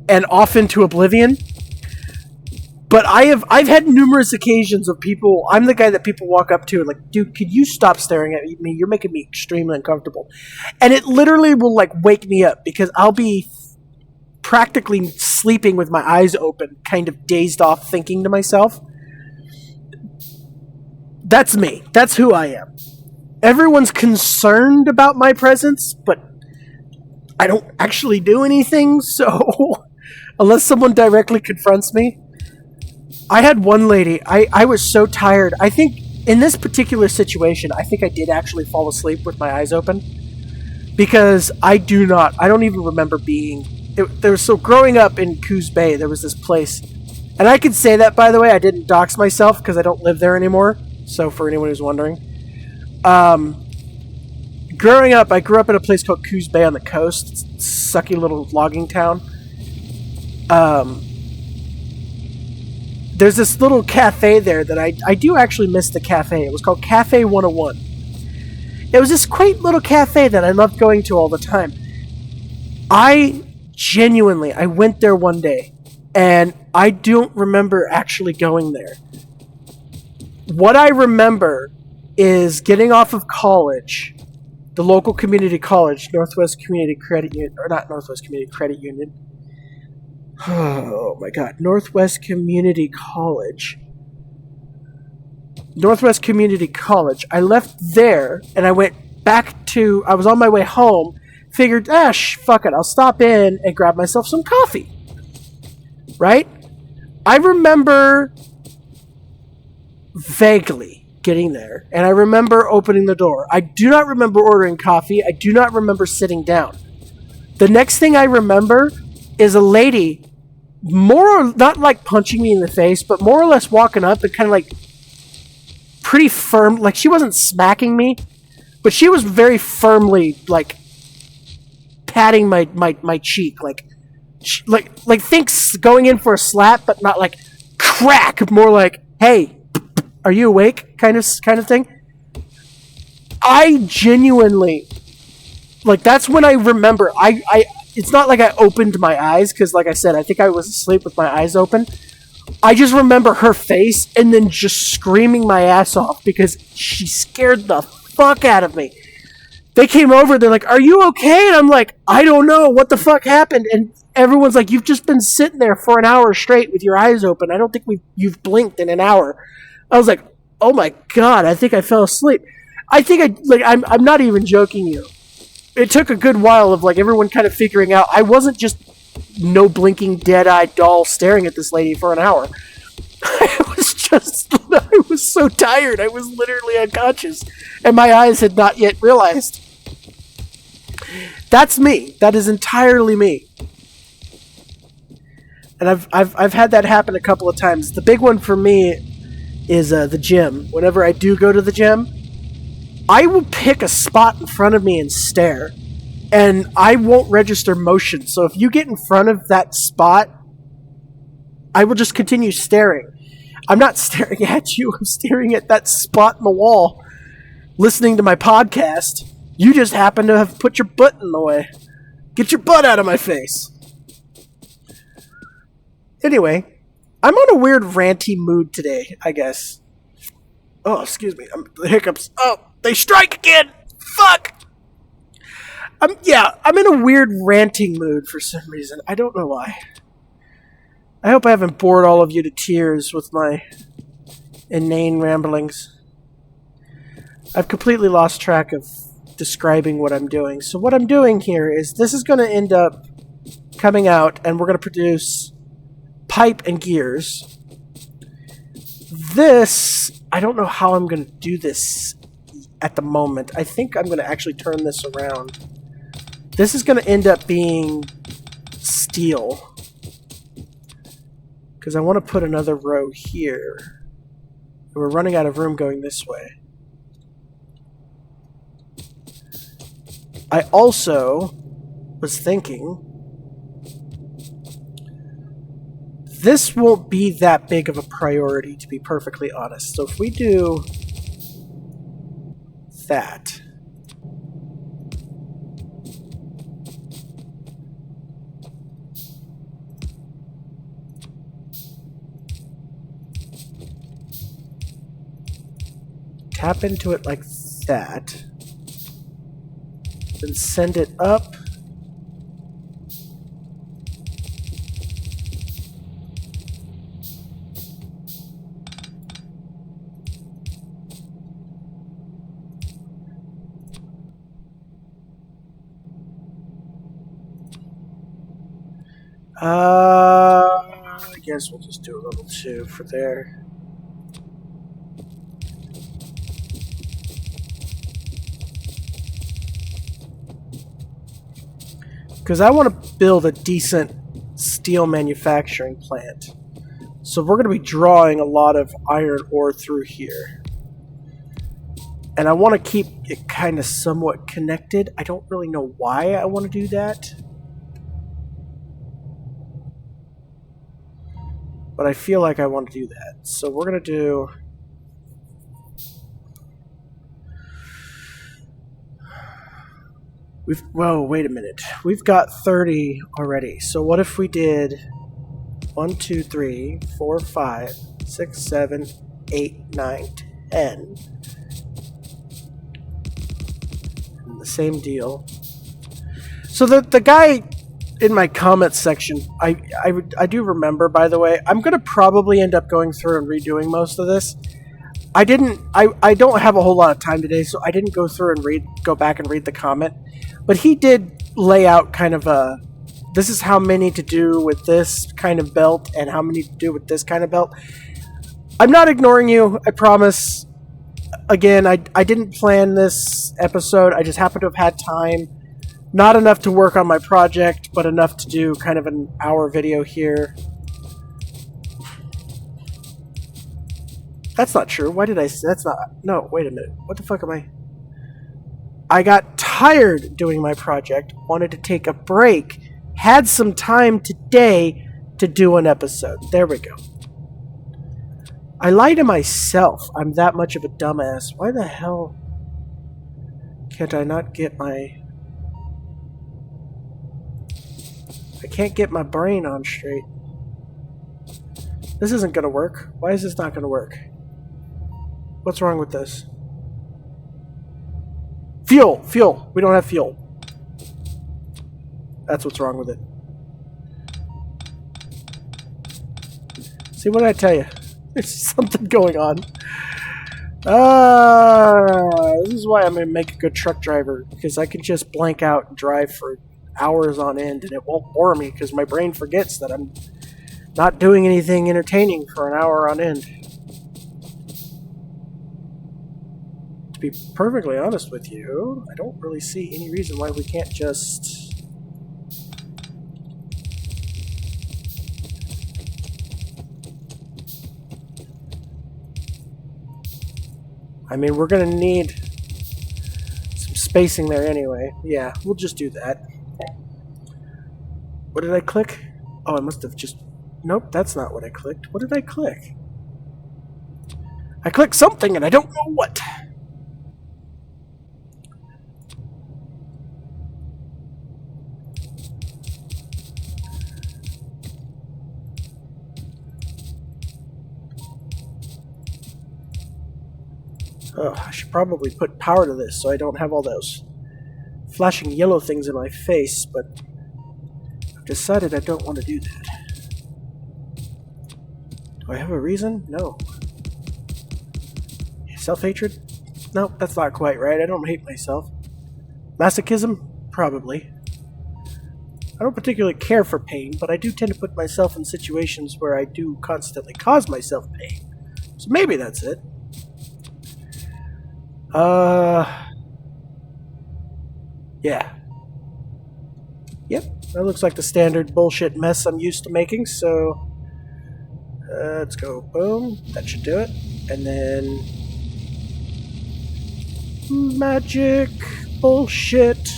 and off into oblivion. But I've had numerous occasions of people. I'm the guy that people walk up to and like, dude, could you stop staring at me? You're making me extremely uncomfortable. And it literally will like wake me up because I'll be practically sleeping with my eyes open, kind of dazed off, thinking to myself. That's me. That's who I am. Everyone's concerned about my presence, but I don't actually do anything. So unless someone directly confronts me. I had one lady, I was so tired. I think in this particular situation, I think I did actually fall asleep with my eyes open. Because I don't even remember so growing up in Coos Bay, there was this place. And I could say that, by the way, I didn't dox myself because I don't live there anymore. So for anyone who's wondering. Growing up, I grew up in a place called Coos Bay on the coast. It's a sucky little logging town. There's this little cafe there that I do actually miss the cafe. It was called Cafe 101. It was this quaint little cafe that I loved going to all the time. I went there one day, and I don't remember actually going there. What I remember is getting off of college, the local community college, Northwest Community Credit Union, or not Northwest Community Credit Union. Oh my God, Northwest Community College. Northwest Community College. I left there and I went back I was on my way home, figured, fuck it, I'll stop in and grab myself some coffee. Right? I remember vaguely getting there and I remember opening the door. I do not remember ordering coffee. I do not remember sitting down. The next thing I remember is a lady not like punching me in the face, but more or less walking up and kind of like pretty firm, like she wasn't smacking me, but she was very firmly like patting my cheek, like thinks going in for a slap, but not like crack, more like, hey, are you awake? Kind of thing. I genuinely, like, that's when I remember. It's not like I opened my eyes, because like I said, I think I was asleep with my eyes open. I just remember her face and then just screaming my ass off because she scared the fuck out of me. They came over, they're like, are you okay? And I'm like, I don't know, what the fuck happened? And everyone's like, you've just been sitting there for an hour straight with your eyes open. I don't think you've blinked in an hour. I was like, oh my God, I think I fell asleep. I'm not even joking you. It took a good while of like everyone kind of figuring out I wasn't just no blinking dead-eyed doll staring at this lady for an hour. I was so tired. I was literally unconscious and my eyes had not yet realized. That's me. That is entirely me. And I've had that happen a couple of times. The big one for me is the gym. Whenever I do go to the gym, I will pick a spot in front of me and stare, and I won't register motion. So if you get in front of that spot, I will just continue staring. I'm not staring at you. I'm staring at that spot in the wall, listening to my podcast. You just happen to have put your butt in the way. Get your butt out of my face. Anyway, I'm on a weird ranty mood today, I guess. Oh, excuse me. The hiccups. Oh, they strike again! Fuck! I'm in a weird ranting mood for some reason. I don't know why. I hope I haven't bored all of you to tears with my inane ramblings. I've completely lost track of describing what I'm doing. So what I'm doing here is this is going to end up coming out, and we're going to produce pipe and gears. This, I don't know how I'm going to do this at the moment. I think I'm going to actually turn this around. This is going to end up being steel, because I want to put another row here. We're running out of room going this way. I also was thinking this won't be that big of a priority, to be perfectly honest. So if we do that, tap into it like that, then send it up. I guess we'll just do a level 2 for there. Because I want to build a decent steel manufacturing plant. So we're going to be drawing a lot of iron ore through here. And I want to keep it kind of somewhat connected. I don't really know why I want to do that. But I feel like I want to do that. So we're going to do... Whoa, wait a minute. We've got 30 already. So what if we did 1, 2, 3, 4, 5, 6, 7, 8, 9, 10. And the same deal. So the guy in my comments section, I do remember, by the way, I'm going to probably end up going through and redoing most of this. I don't have a whole lot of time today, so I didn't go through and go back and read the comment. But he did lay out kind of a, this is how many to do with this kind of belt and how many to do with this kind of belt. I'm not ignoring you, I promise. Again, I didn't plan this episode. I just happened to have had time. Not enough to work on my project, but enough to do kind of an hour video here. That's not true. Why did I say that's not? No, wait a minute. What the fuck am I? I got tired doing my project, wanted to take a break, had some time today to do an episode. There we go. I lie to myself. I'm that much of a dumbass. Why the hell can't I not get my... I can't get my brain on straight. This isn't going to work. Why is this not going to work? What's wrong with this? Fuel! Fuel! We don't have fuel. That's what's wrong with it. See, what did I tell you? There's something going on. This is why I'm going to make a good truck driver. Because I can just blank out and drive for hours on end and it won't bore me because my brain forgets that I'm not doing anything entertaining for an hour on end. To be perfectly honest with you, I don't really see any reason why we can't just... I mean, we're going to need some spacing there anyway. Yeah, we'll just do that. What did I click? Oh, I must have just... Nope, that's not what I clicked. What did I click? I clicked something and I don't know what. Oh, I should probably put power to this so I don't have all those flashing yellow things in my face, but I've decided I don't want to do that. Do I have a reason? No. Self-hatred? Nope, that's not quite right. I don't hate myself. Masochism? Probably. I don't particularly care for pain, but I do tend to put myself in situations where I do constantly cause myself pain. So maybe that's it. Yeah. Yep, that looks like the standard bullshit mess I'm used to making, so... let's go. Boom. That should do it. And then... magic bullshit.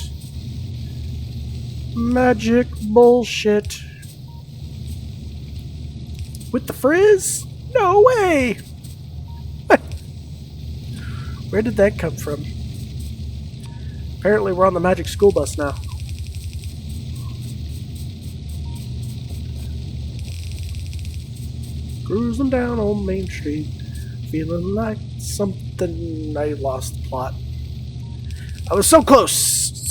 Magic bullshit. With the frizz? No way! Where did that come from? Apparently we're on the magic school bus now. Cruising down on Main Street, feeling like something. I lost the plot. I was so close,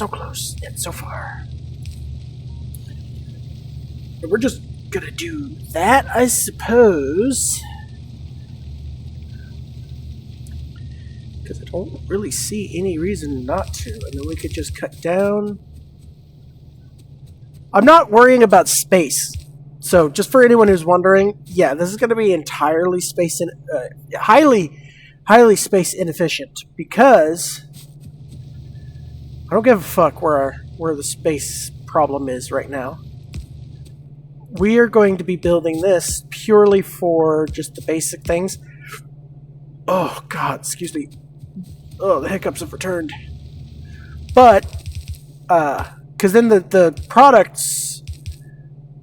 yet so far. And we're just gonna do that, I suppose. Because I don't really see any reason not to. And then we could just cut down. I'm not worrying about space. So, just for anyone who's wondering, yeah, this is going to be entirely highly space inefficient, because I don't give a fuck where the space problem is right now. We are going to be building this purely for just the basic things. Oh, God, excuse me. Oh, the hiccups have returned. But, because then the products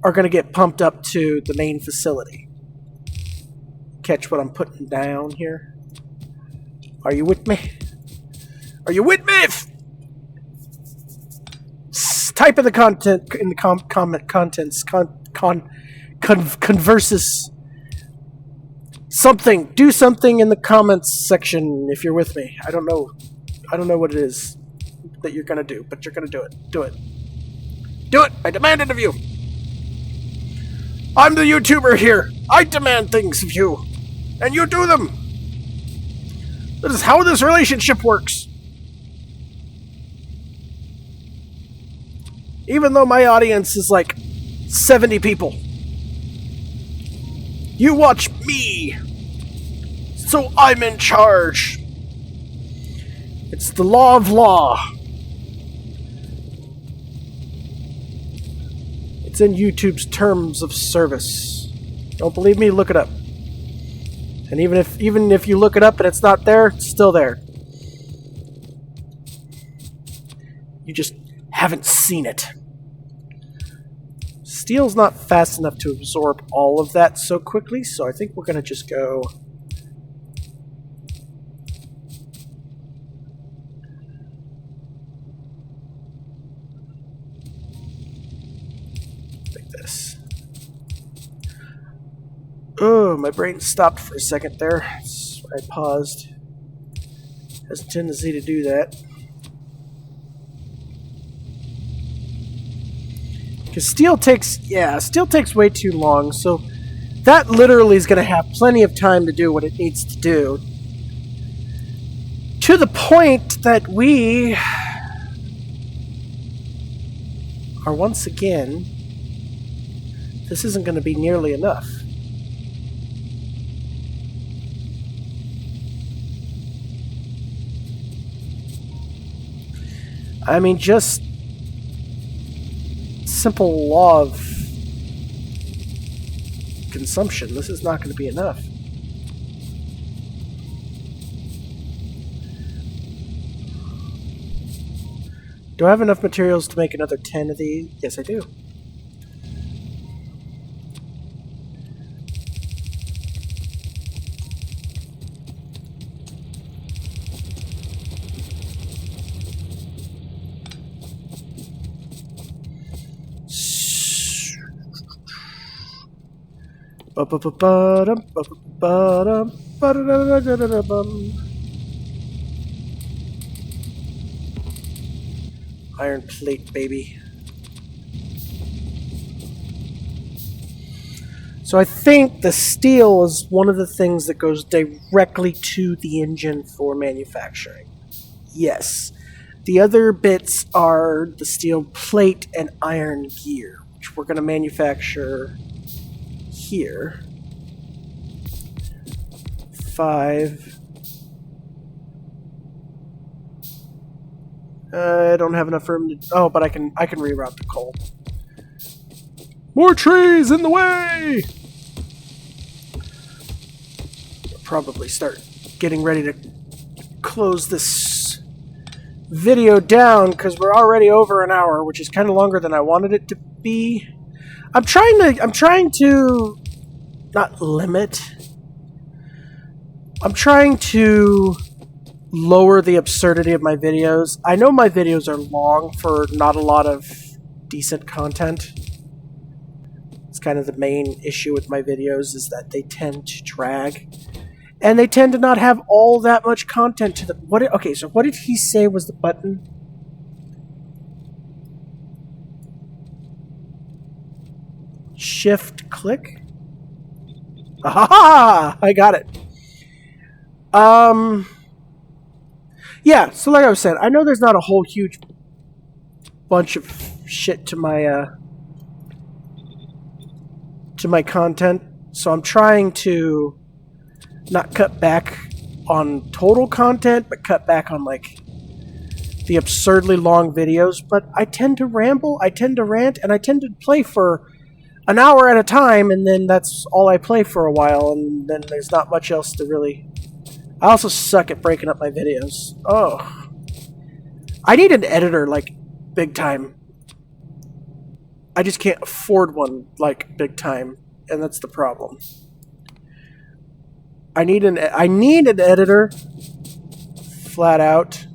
are going to get pumped up to the main facility. Catch what I'm putting down here? Are you with me? Are you with me? Type in the content in the comment contents conversus something. Do something in the comments section if you're with me. I don't know what it is that you're gonna do, but you're gonna do it. Do it. Do it! I demand it of you! I'm the YouTuber here! I demand things of you! And you do them! That is how this relationship works! Even though my audience is like 70 people. You watch me! So I'm in charge! It's the law of law. It's in YouTube's terms of service. Don't believe me? Look it up. And even if you look it up and it's not there, it's still there. You just haven't seen it. Steel's not fast enough to absorb all of that so quickly, so I think we're gonna just go oh, my brain stopped for a second there. I paused. Has a tendency to do that. Because steel takes way too long, so that literally is going to have plenty of time to do what it needs to do. To the point that we are once again, this isn't going to be nearly enough. I mean, just simple law of consumption. This is not going to be enough. Do I have enough materials to make another 10 of these? Yes, I do. Iron plate, baby. So I think the steel is one of the things that goes directly to the engine for manufacturing. Yes. The other bits are the steel plate and iron gear, which we're going to manufacture here. 5. I don't have enough room to... Oh, but I can reroute the coal. More trees in the way! I'll probably start getting ready to close this video down because we're already over an hour, which is kind of longer than I wanted it to be. I'm trying to not limit. I'm trying to lower the absurdity of my videos. I know my videos are long for not a lot of decent content. It's kind of the main issue with my videos is that they tend to drag. And they tend to not have all that much content to them. Okay, so what did he say was the button? Shift click? Aha! I got it. Yeah, so like I was saying, I know there's not a whole huge bunch of shit to my content, so I'm trying to not cut back on total content, but cut back on like the absurdly long videos. But I tend to ramble, I tend to rant, and I tend to play for an hour at a time, and then that's all I play for a while, and then there's not much else to really... I also suck at breaking up my videos. Oh. I need an editor, like, big time. I just can't afford one, like, big time. And that's the problem. I need an editor. Flat out.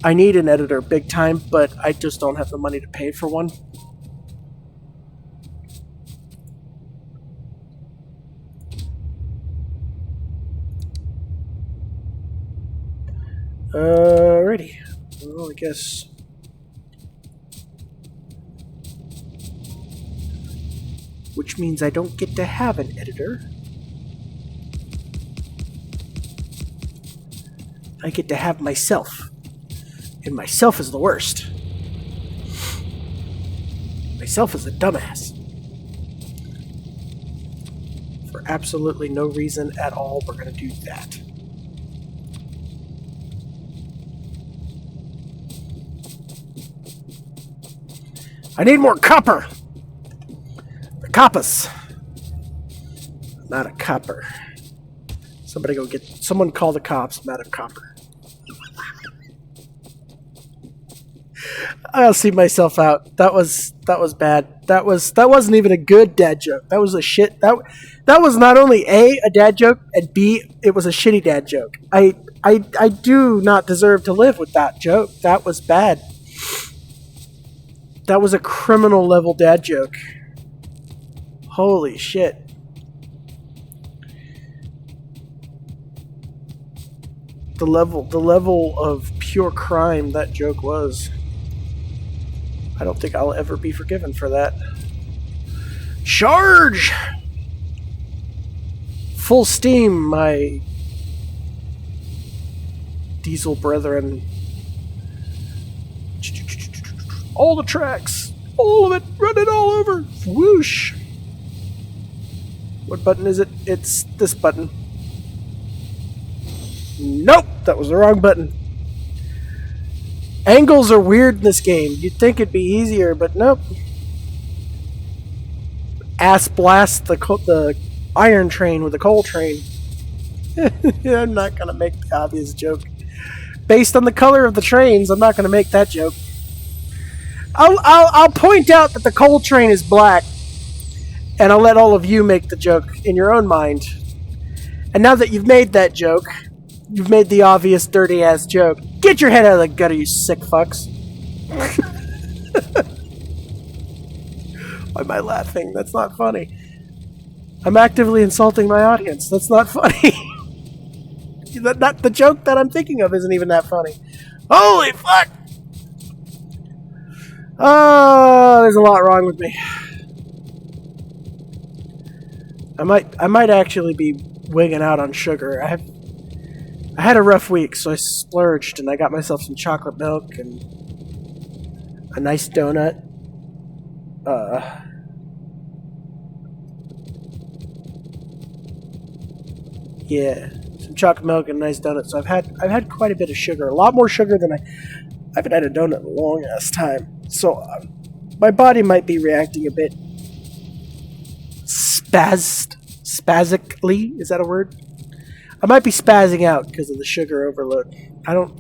I need an editor big time, but I just don't have the money to pay for one. Alrighty. Well, I guess... Which means I don't get to have an editor. I get to have myself. And myself is the worst. Myself is a dumbass. For absolutely no reason at all, we're going to do that. I need more copper! The coppers. Not a copper. Someone call the cops. I'm out of copper. I'll see myself out. That was bad. That wasn't even a good dad joke. That was a shit. That was not only A, a dad joke, and B, it was a shitty dad joke. I do not deserve to live with that joke. That was bad. That was a criminal level dad joke. Holy shit. The level of pure crime that joke was. I don't think I'll ever be forgiven for that. Charge! Full steam, my diesel brethren. All the tracks. All of it. Run it all over. Whoosh. What button is it? It's this button. Nope. That was the wrong button. Angles are weird in this game. You'd think it'd be easier, but nope. Ass blast the iron train with the coal train. I'm not going to make the obvious joke. Based on the color of the trains, I'm not going to make that joke. I'll point out that the coal train is black, and I'll let all of you make the joke in your own mind. And now that you've made that joke, you've made the obvious dirty-ass joke. Get your head out of the gutter, you sick fucks. Why am I laughing? That's not funny. I'm actively insulting my audience. That's not funny. The joke that I'm thinking of isn't even that funny. Holy fuck! Oh, there's a lot wrong with me. I might actually be wigging out on sugar. I had a rough week, so I splurged and I got myself some chocolate milk and a nice donut. Yeah, some chocolate milk and a nice donut. So I've had quite a bit of sugar, a lot more sugar than I haven't had a donut in a long ass time. So my body might be reacting a bit spasically. Is that a word? I might be spazzing out because of the sugar overload. I'm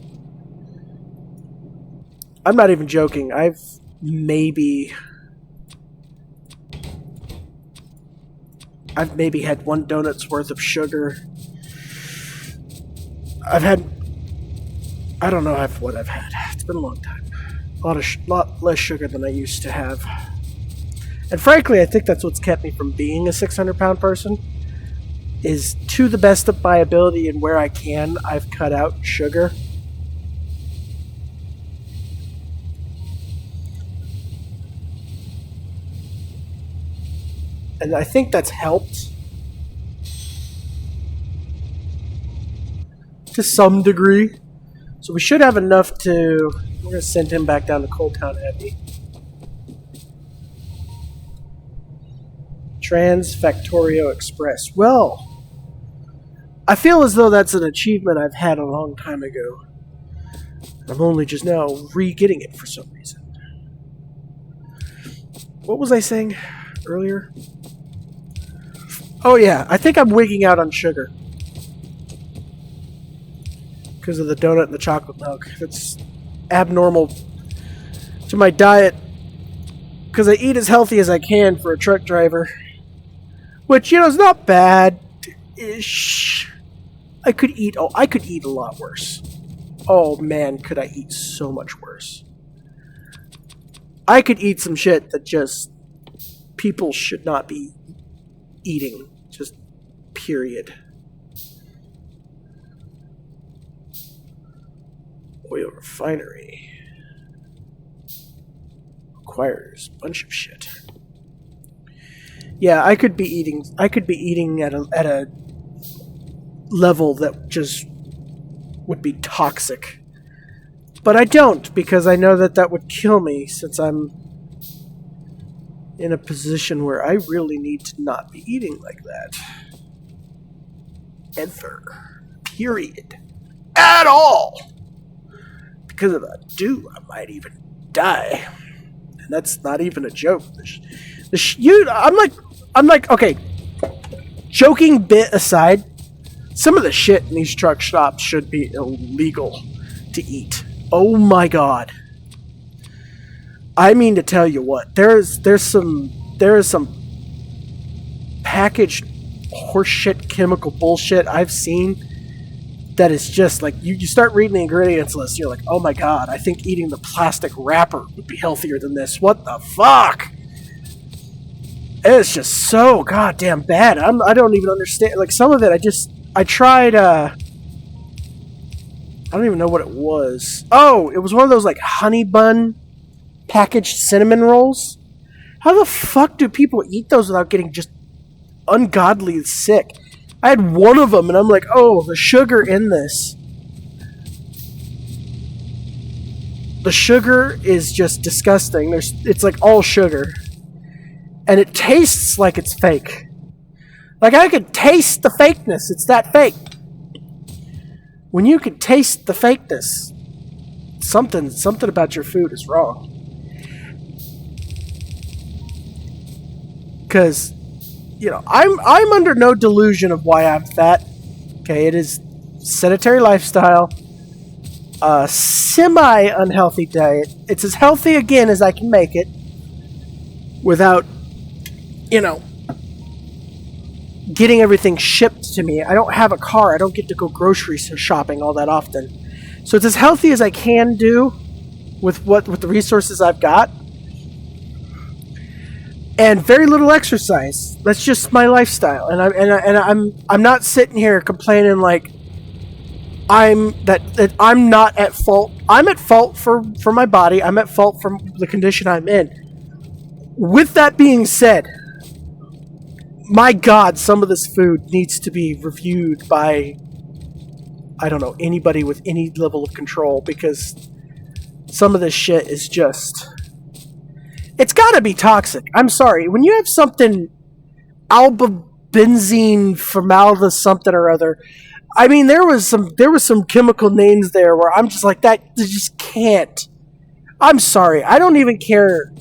not even joking. I've maybe had one donut's worth of sugar. I don't know what I've had. It's been a long time. A lot less sugar than I used to have. And frankly, I think that's what's kept me from being a 600-pound person. Is to the best of my ability and where I can, I've cut out sugar. And I think that's helped. To some degree. So we should have enough to... We're going to send him back down to Coal Town Heavy. Factorio Express. Well, I feel as though that's an achievement I've had a long time ago. I'm only just now re-getting it for some reason. What was I saying earlier? Oh yeah, I think I'm wigging out on sugar. Because of the donut and the chocolate milk. It's abnormal to my diet. Because I eat as healthy as I can for a truck driver. Which, is not bad-ish. I could eat a lot worse. Oh man, could I eat so much worse. I could eat some shit that just people should not be eating. Just period. Oil refinery. Requires a bunch of shit. Yeah, I could be eating at a level that just would be toxic. But I don't, because I know that would kill me, since I'm in a position where I really need to not be eating like that. Ever. Period. At all! Because if I do, I might even die. And that's not even a joke. I'm like, okay, joking bit aside, some of the shit in these truck stops should be illegal to eat. Oh my god. I mean to tell you what, there is some packaged horseshit chemical bullshit I've seen that is just like, you start reading the ingredients list, you're like, oh my god, I think eating the plastic wrapper would be healthier than this. What the fuck? It's just so goddamn bad. I don't even understand. Like, some of it, I tried, I don't even know what it was. Oh, it was one of those, like, honey bun packaged cinnamon rolls. How the fuck do people eat those without getting just ungodly sick? I had one of them, and I'm like, oh, the sugar in this. The sugar is just disgusting. It's like all sugar. And it tastes like it's fake. Like, I could taste the fakeness. It's that fake. When you can taste the fakeness, something about your food is wrong. Because, I'm under no delusion of why I'm fat. Okay, it is sedentary lifestyle, a semi-unhealthy diet. It's as healthy again as I can make it without, getting everything shipped to me. I don't have a car. I don't get to go grocery shopping all that often. So it's as healthy as I can do with the resources I've got. And very little exercise. That's just my lifestyle. And I'm not sitting here complaining like I'm not at fault. I'm at fault for my body. I'm at fault for the condition I'm in. With that being said, my God, some of this food needs to be reviewed by, I don't know, anybody with any level of control, because some of this shit is just... It's gotta be toxic. I'm sorry. When you have something albendazole formaldehyde something or other, I mean, there was some chemical names there where I'm just like, that just can't. I'm sorry. I don't even care.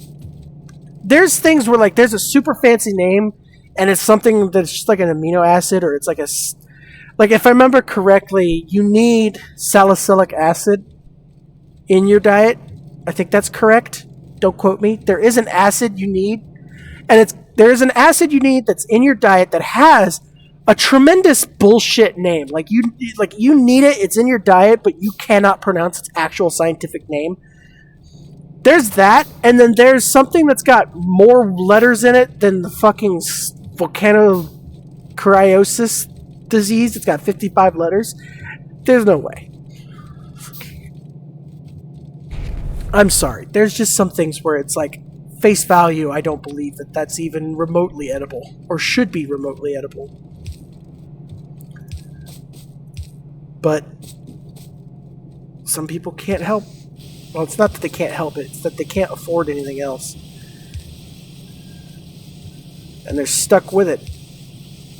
There's things where, like, there's a super fancy name, and it's something that's just like an amino acid, or it's like a... Like, if I remember correctly, you need salicylic acid in your diet. I think that's correct. Don't quote me. There is an acid you need, and there's an acid you need that's in your diet that has a tremendous bullshit name. Like you need it. It's in your diet, but you cannot pronounce its actual scientific name. There's that, and then there's something that's got more letters in it than the fucking volcanocoriosis disease. It's got 55 letters. There's no way. I'm sorry. There's just some things where it's like, face value, I don't believe that that's even remotely edible, or should be remotely edible. But some people can't help. Well, it's not that they can't help it, it's that they can't afford anything else. And they're stuck with it.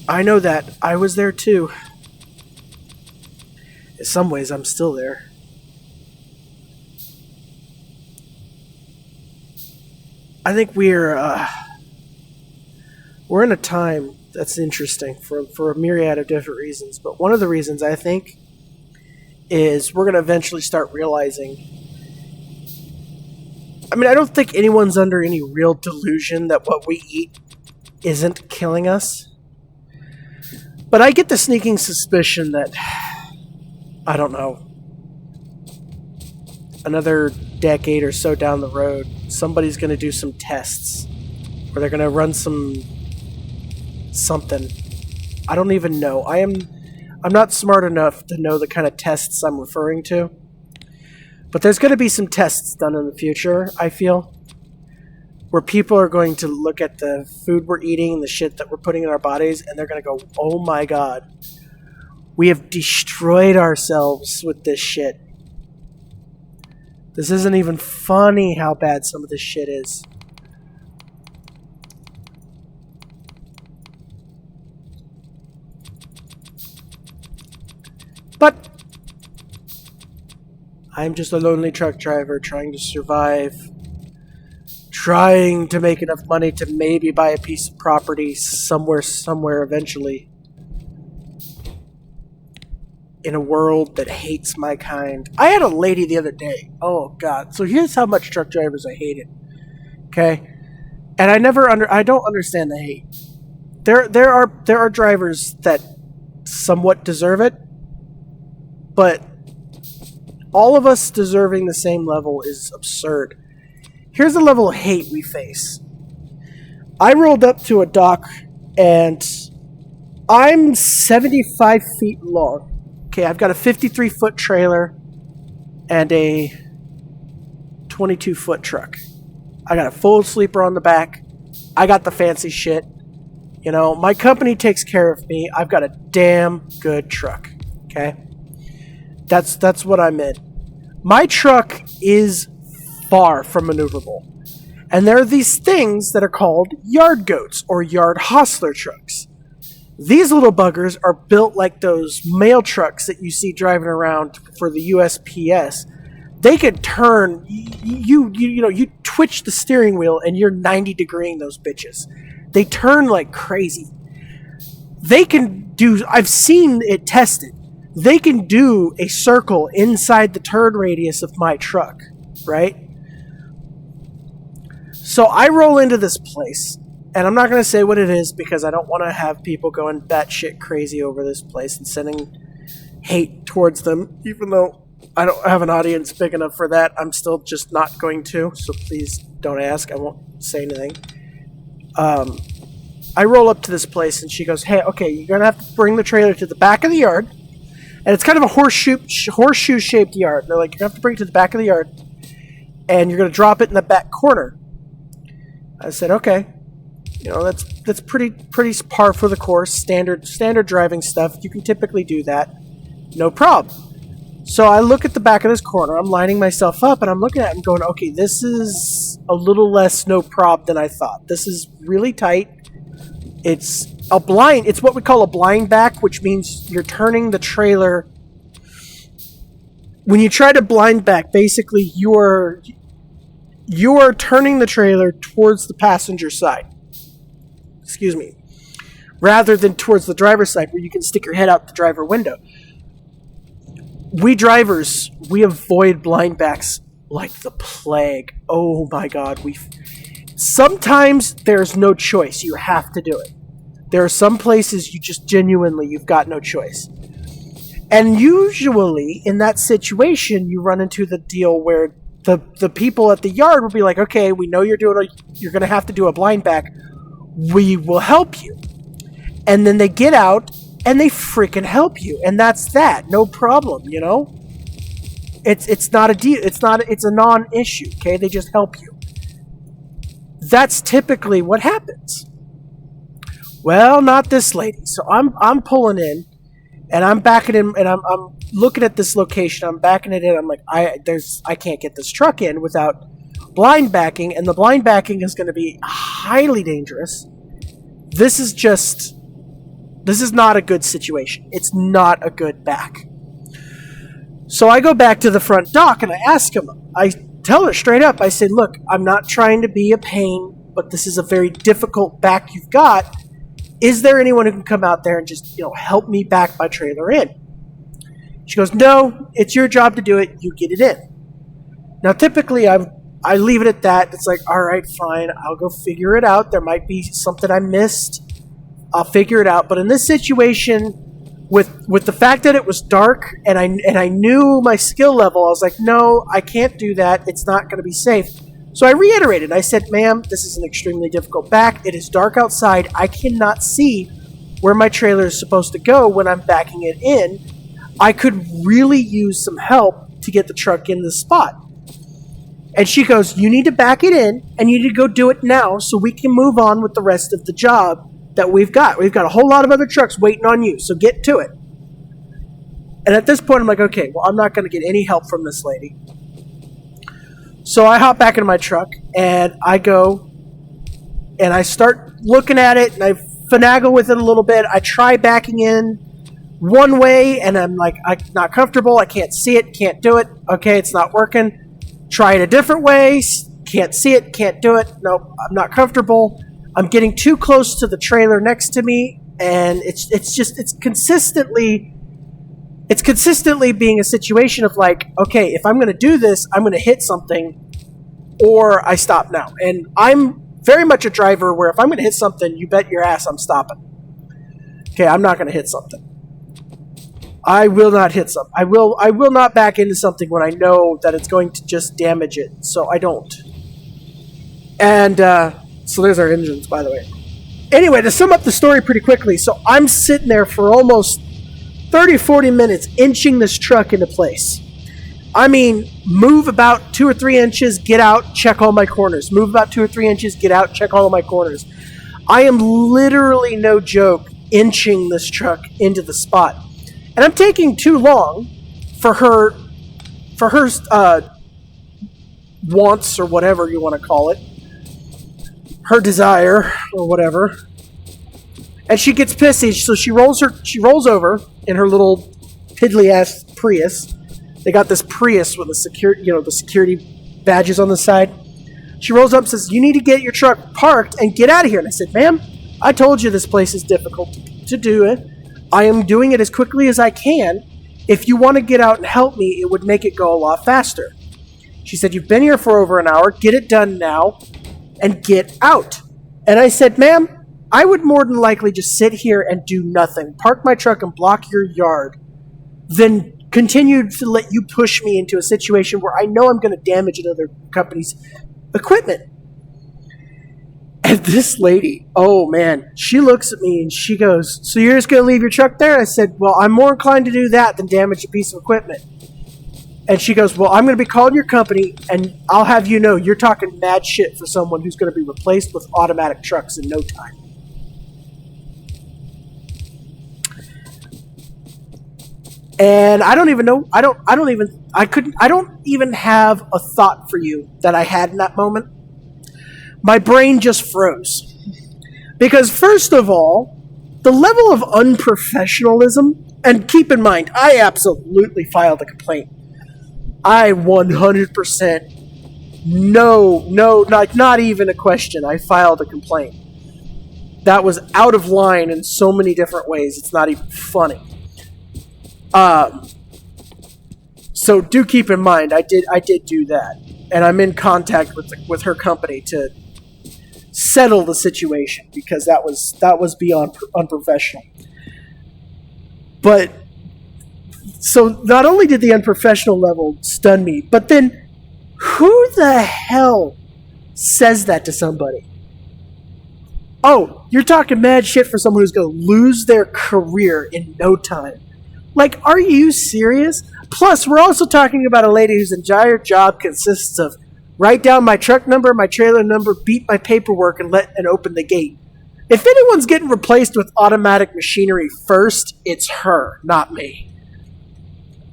I know that. I was there too. In some ways, I'm still there. I think we're in a time that's interesting for a myriad of different reasons. But one of the reasons, I think, is we're going to eventually start realizing... I mean, I don't think anyone's under any real delusion that what we eat isn't killing us. But I get the sneaking suspicion that, I don't know, another decade or so down the road, somebody's going to do some tests. Or they're going to run something. I don't even know. I'm not smart enough to know the kind of tests I'm referring to. But there's going to be some tests done in the future, I feel, where people are going to look at the food we're eating and the shit that we're putting in our bodies, and they're going to go, oh my God, we have destroyed ourselves with this shit. This isn't even funny how bad some of this shit is. But I'm just a lonely truck driver trying to survive, trying to make enough money to maybe buy a piece of property somewhere eventually, in a world that hates my kind. I had a lady the other day. Oh God! So here's how much truck drivers I hate it. Okay, and I don't understand the hate. There are drivers that somewhat deserve it, but all of us deserving the same level is absurd. Here's the level of hate we face. I rolled up to a dock, and I'm 75 feet long. Okay, I've got a 53-foot trailer and a 22-foot truck. I got a full sleeper on the back. I got the fancy shit. You know, my company takes care of me. I've got a damn good truck. Okay? That's what I'm in. My truck is far from maneuverable. And there are these things that are called yard goats or yard hostler trucks. These little buggers are built like those mail trucks that you see driving around for the USPS. They can turn, you twitch the steering wheel and you're 90-degreeing those bitches. They turn like crazy. They can do, I've seen it tested. They can do a circle inside the turn radius of my truck, right? So I roll into this place, and I'm not going to say what it is because I don't want to have people going batshit crazy over this place and sending hate towards them, even though I don't have an audience big enough for that. I'm still just not going to, so please don't ask. I won't say anything. I roll up to this place, and she goes, hey, okay, you're going to have to bring the trailer to the back of the yard. And it's kind of a horseshoe-shaped yard. They're like, you're going to have to bring it to the back of the yard, and you're going to drop it in the back corner. I said, okay. That's pretty par for the course. Standard driving stuff. You can typically do that. No problem. So I look at the back of this corner. I'm lining myself up, and I'm looking at it and going, okay, this is a little less no prob than I thought. This is really tight. It's what we call a blind back, which means you're turning the trailer. When you try to blind back, basically you are turning the trailer towards the passenger side. Excuse me. Rather than towards the driver's side, where you can stick your head out the driver window. We drivers, we avoid blind backs like the plague. Oh my God. Sometimes there's no choice. You have to do it. There are some places you've got no choice. And usually in that situation, you run into the deal where the people at the yard will be like, okay, we know you're going to have to do a blind back. We will help you. And then they get out and they freaking help you. And that's that. No problem, It's not a deal. It's a non-issue, okay? They just help you. That's typically what happens. Well, not this lady. So I'm pulling in, and I'm backing in, and I'm looking at this location. I'm backing it in. I'm like, I can't get this truck in without blind backing, and the blind backing is going to be highly dangerous. This is not a good situation. It's not a good back. So I go back to the front dock and I ask him. I tell her straight up. I said, look, I'm not trying to be a pain, but this is a very difficult back you've got. Is there anyone who can come out there and just, help me back my trailer in? She goes, no, it's your job to do it. You get it in. Now, typically, I leave it at that. It's like, all right, fine. I'll go figure it out. There might be something I missed. I'll figure it out. But in this situation, with the fact that it was dark and I knew my skill level, I was like, no, I can't do that. It's not going to be safe. So I reiterated. I said, ma'am, this is an extremely difficult back. It is dark outside. I cannot see where my trailer is supposed to go when I'm backing it in. I could really use some help to get the truck in the spot. And she goes, you need to back it in, and you need to go do it now so we can move on with the rest of the job that we've got. We've got a whole lot of other trucks waiting on you, so get to it. And at this point, I'm like, okay, well, I'm not going to get any help from this lady. So I hop back into my truck, and I go, and I start looking at it, and I finagle with it a little bit. I try backing in one way, and I'm like, I'm not comfortable. I can't see it, can't do it. Okay, it's not working. Try it a different way. Can't see it, can't do it. Nope, I'm not comfortable. I'm getting too close to the trailer next to me, and it's consistently being a situation of like, okay, if I'm going to do this, I'm going to hit something, or I stop now. And I'm very much a driver where if I'm going to hit something, you bet your ass I'm stopping. Okay, I'm not going to hit something. I will not hit something. I will not back into something when I know that it's going to just damage it. So I don't. And so there's our engines, by the way. Anyway, to sum up the story pretty quickly, so I'm sitting there for almost 30, 40 minutes inching this truck into place. I mean, move about 2 or 3 inches, get out, check all my corners. Move about 2 or 3 inches, get out, check all of my corners. I am literally, no joke, inching this truck into the spot. And I'm taking too long for her wants, or whatever you want to call it. Her desire, or whatever. And she gets pissy, so she rolls over in her little piddly ass Prius. They got this Prius with the security badges on the side. She rolls up and says, you need to get your truck parked and get out of here. And I said, ma'am, I told you this place is difficult to do it. I am doing it as quickly as I can. If you want to get out and help me, it would make it go a lot faster. She said, you've been here for over an hour. Get it done now and get out. And I said, ma'am, I would more than likely just sit here and do nothing, park my truck and block your yard, than continue to let you push me into a situation where I know I'm going to damage another company's equipment. And this lady, oh man, she looks at me and she goes, so you're just going to leave your truck there? I said, well, I'm more inclined to do that than damage a piece of equipment. And she goes, well, I'm going to be calling your company, and I'll have you know you're talking mad shit for someone who's going to be replaced with automatic trucks in no time. And I don't even know. I don't even have a thought for you that I had in that moment. My brain just froze. Because first of all, the level of unprofessionalism, and keep in mind, I absolutely filed a complaint. I 100%, not even a question. I filed a complaint. That was out of line in so many different ways. It's not even funny. So do keep in mind, I did do that, and I'm in contact with her company to settle the situation because that was beyond unprofessional. But so not only did the unprofessional level stun me, but then who the hell says that to somebody? Oh, you're talking mad shit for someone who's going to lose their career in no time. Like, are you serious? Plus, we're also talking about a lady whose entire job consists of write down my truck number, my trailer number, beat my paperwork, and open the gate. If anyone's getting replaced with automatic machinery first, it's her, not me.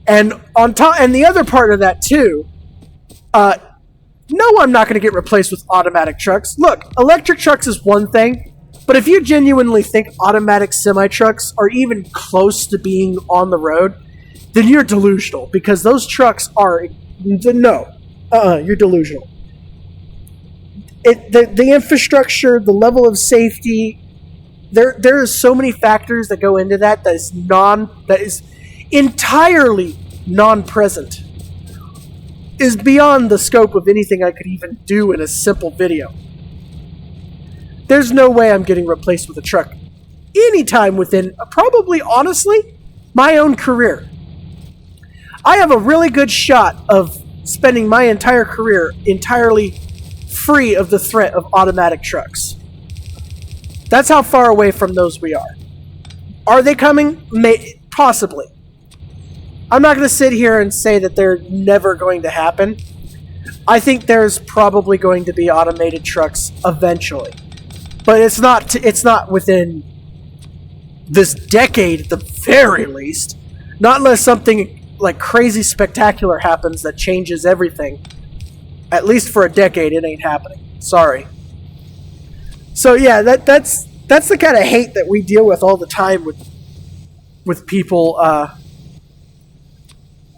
And on top, and the other part of that too, no, I'm not going to get replaced with automatic trucks. Look, electric trucks is one thing. But if you genuinely think automatic semi-trucks are even close to being on the road, then you're delusional. Because those trucks are... you're delusional. The infrastructure, the level of safety, there are so many factors that go into that is entirely non-present. Is beyond the scope of anything I could even do in a simple video. There's no way I'm getting replaced with a truck anytime within, probably, honestly, my own career. I have a really good shot of spending my entire career entirely free of the threat of automatic trucks. That's how far away from those we are. Are they coming? Possibly. I'm not going to sit here and say that they're never going to happen. I think there's probably going to be automated trucks eventually. But it's not within this decade at the very least. Not unless something like crazy spectacular happens that changes everything. At least for a decade, it ain't happening. Sorry. So yeah, that's the kind of hate that we deal with all the time with people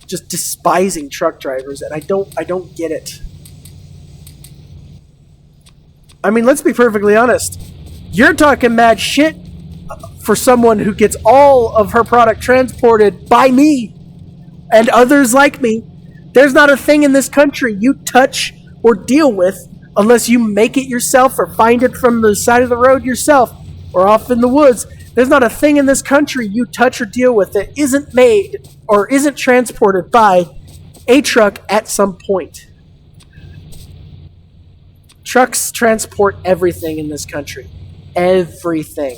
just despising truck drivers, and I don't get it. I mean, let's be perfectly honest. You're talking mad shit for someone who gets all of her product transported by me and others like me. There's not a thing in this country you touch or deal with unless you make it yourself or find it from the side of the road yourself or off in the woods. There's not a thing in this country you touch or deal with that isn't made or isn't transported by a truck at some point. Trucks transport everything in this country. Everything.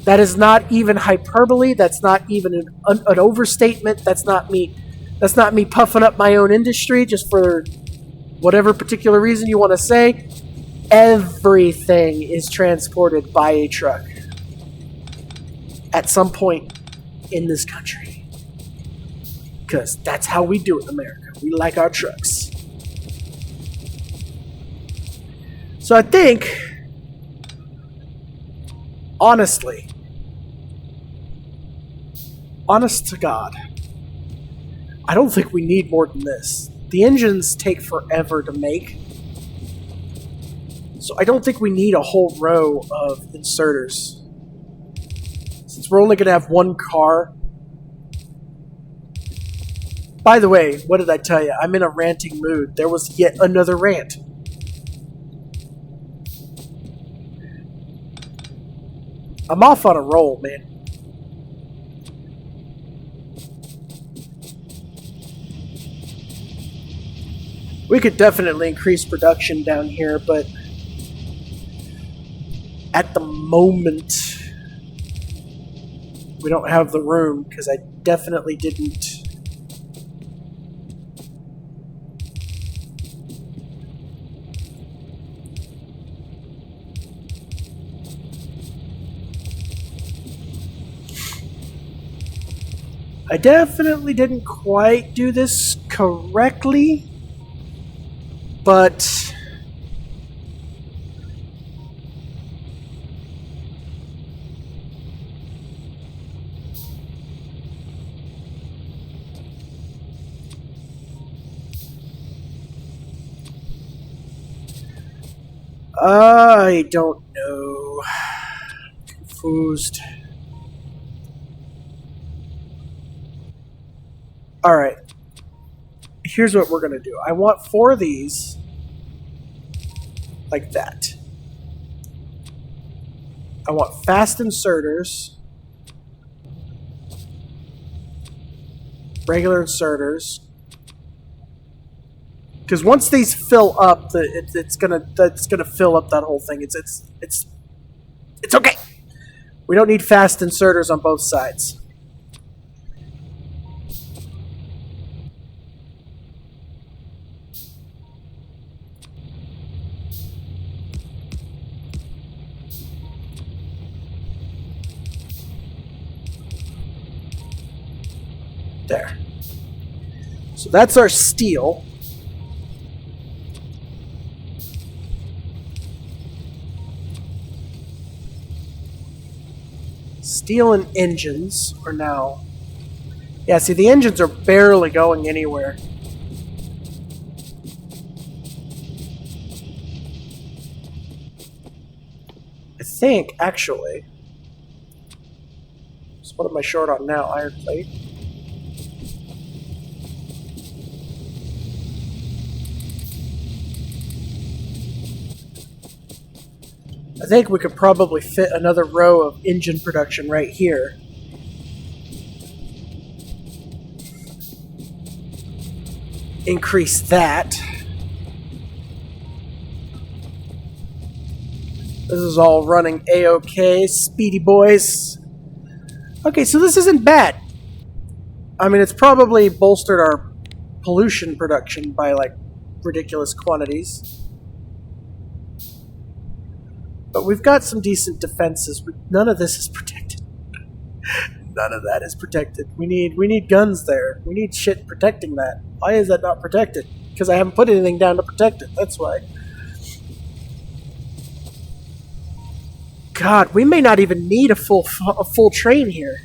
That is not even hyperbole. That's not even an overstatement. That's not me puffing up my own industry just for whatever particular reason you want to say. Everything is transported by a truck at some point in this country. Because that's how we do it in America. We like our trucks. So I think, honestly, honest to God, I don't think we need more than this. The engines take forever to make. So I don't think we need a whole row of inserters. Since we're only going to have one car. By the way, what did I tell you? I'm in a ranting mood. There was yet another rant. I'm off on a roll, man. We could definitely increase production down here, but at the moment, we don't have the room because I definitely didn't I definitely didn't quite do this correctly, but I don't know. Confused. Alright. Here's what we're going to do. I want 4 of these. Like that. I want fast inserters. Regular inserters. Because once these fill up, that's gonna fill up that whole thing. It's okay. We don't need fast inserters on both sides. There. So that's our steel. Steel and engines are now... Yeah, see, the engines are barely going anywhere. I think, actually... So what am I short on now? Iron plate? I think we could probably fit another row of engine production right here. Increase that. This is all running A-OK, speedy boys. Okay, so this isn't bad. I mean, it's probably bolstered our pollution production by, like, ridiculous quantities. But we've got some decent defenses. None of this is protected. None of that is protected. We need guns there. We need shit protecting that. Why is that not protected? Because I haven't put anything down to protect it. That's why. God, we may not even need a full train here.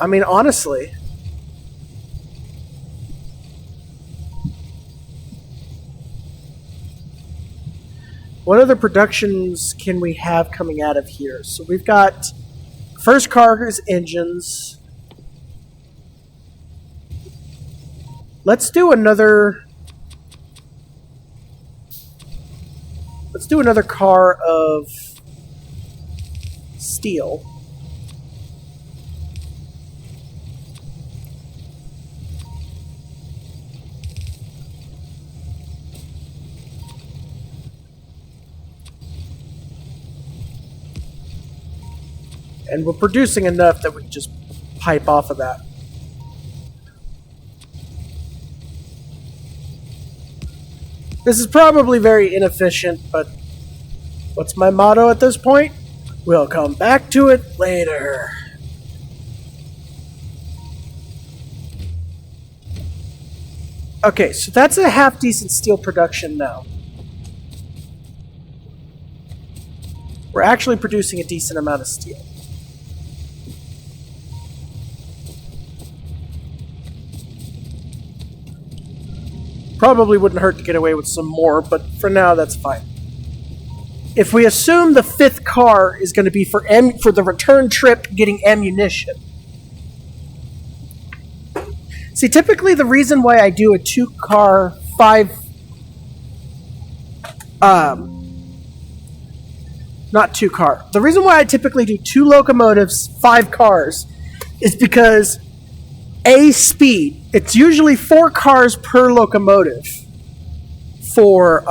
I mean, honestly. What other productions can we have coming out of here? So we've got first car's engines. Let's do another car of steel. And we're producing enough that we can just pipe off of that. This is probably very inefficient, but what's my motto at this point? We'll come back to it later. Okay, so that's a half-decent steel production now. We're actually producing a decent amount of steel. Probably wouldn't hurt to get away with some more, but for now, that's fine. If we assume the 5th car is going to be for the return trip getting ammunition. See, typically the reason why I do a 2-car, 5... not 2-car. The reason why I typically do 2 locomotives, 5 cars, is because... speed. It's usually 4 cars per locomotive for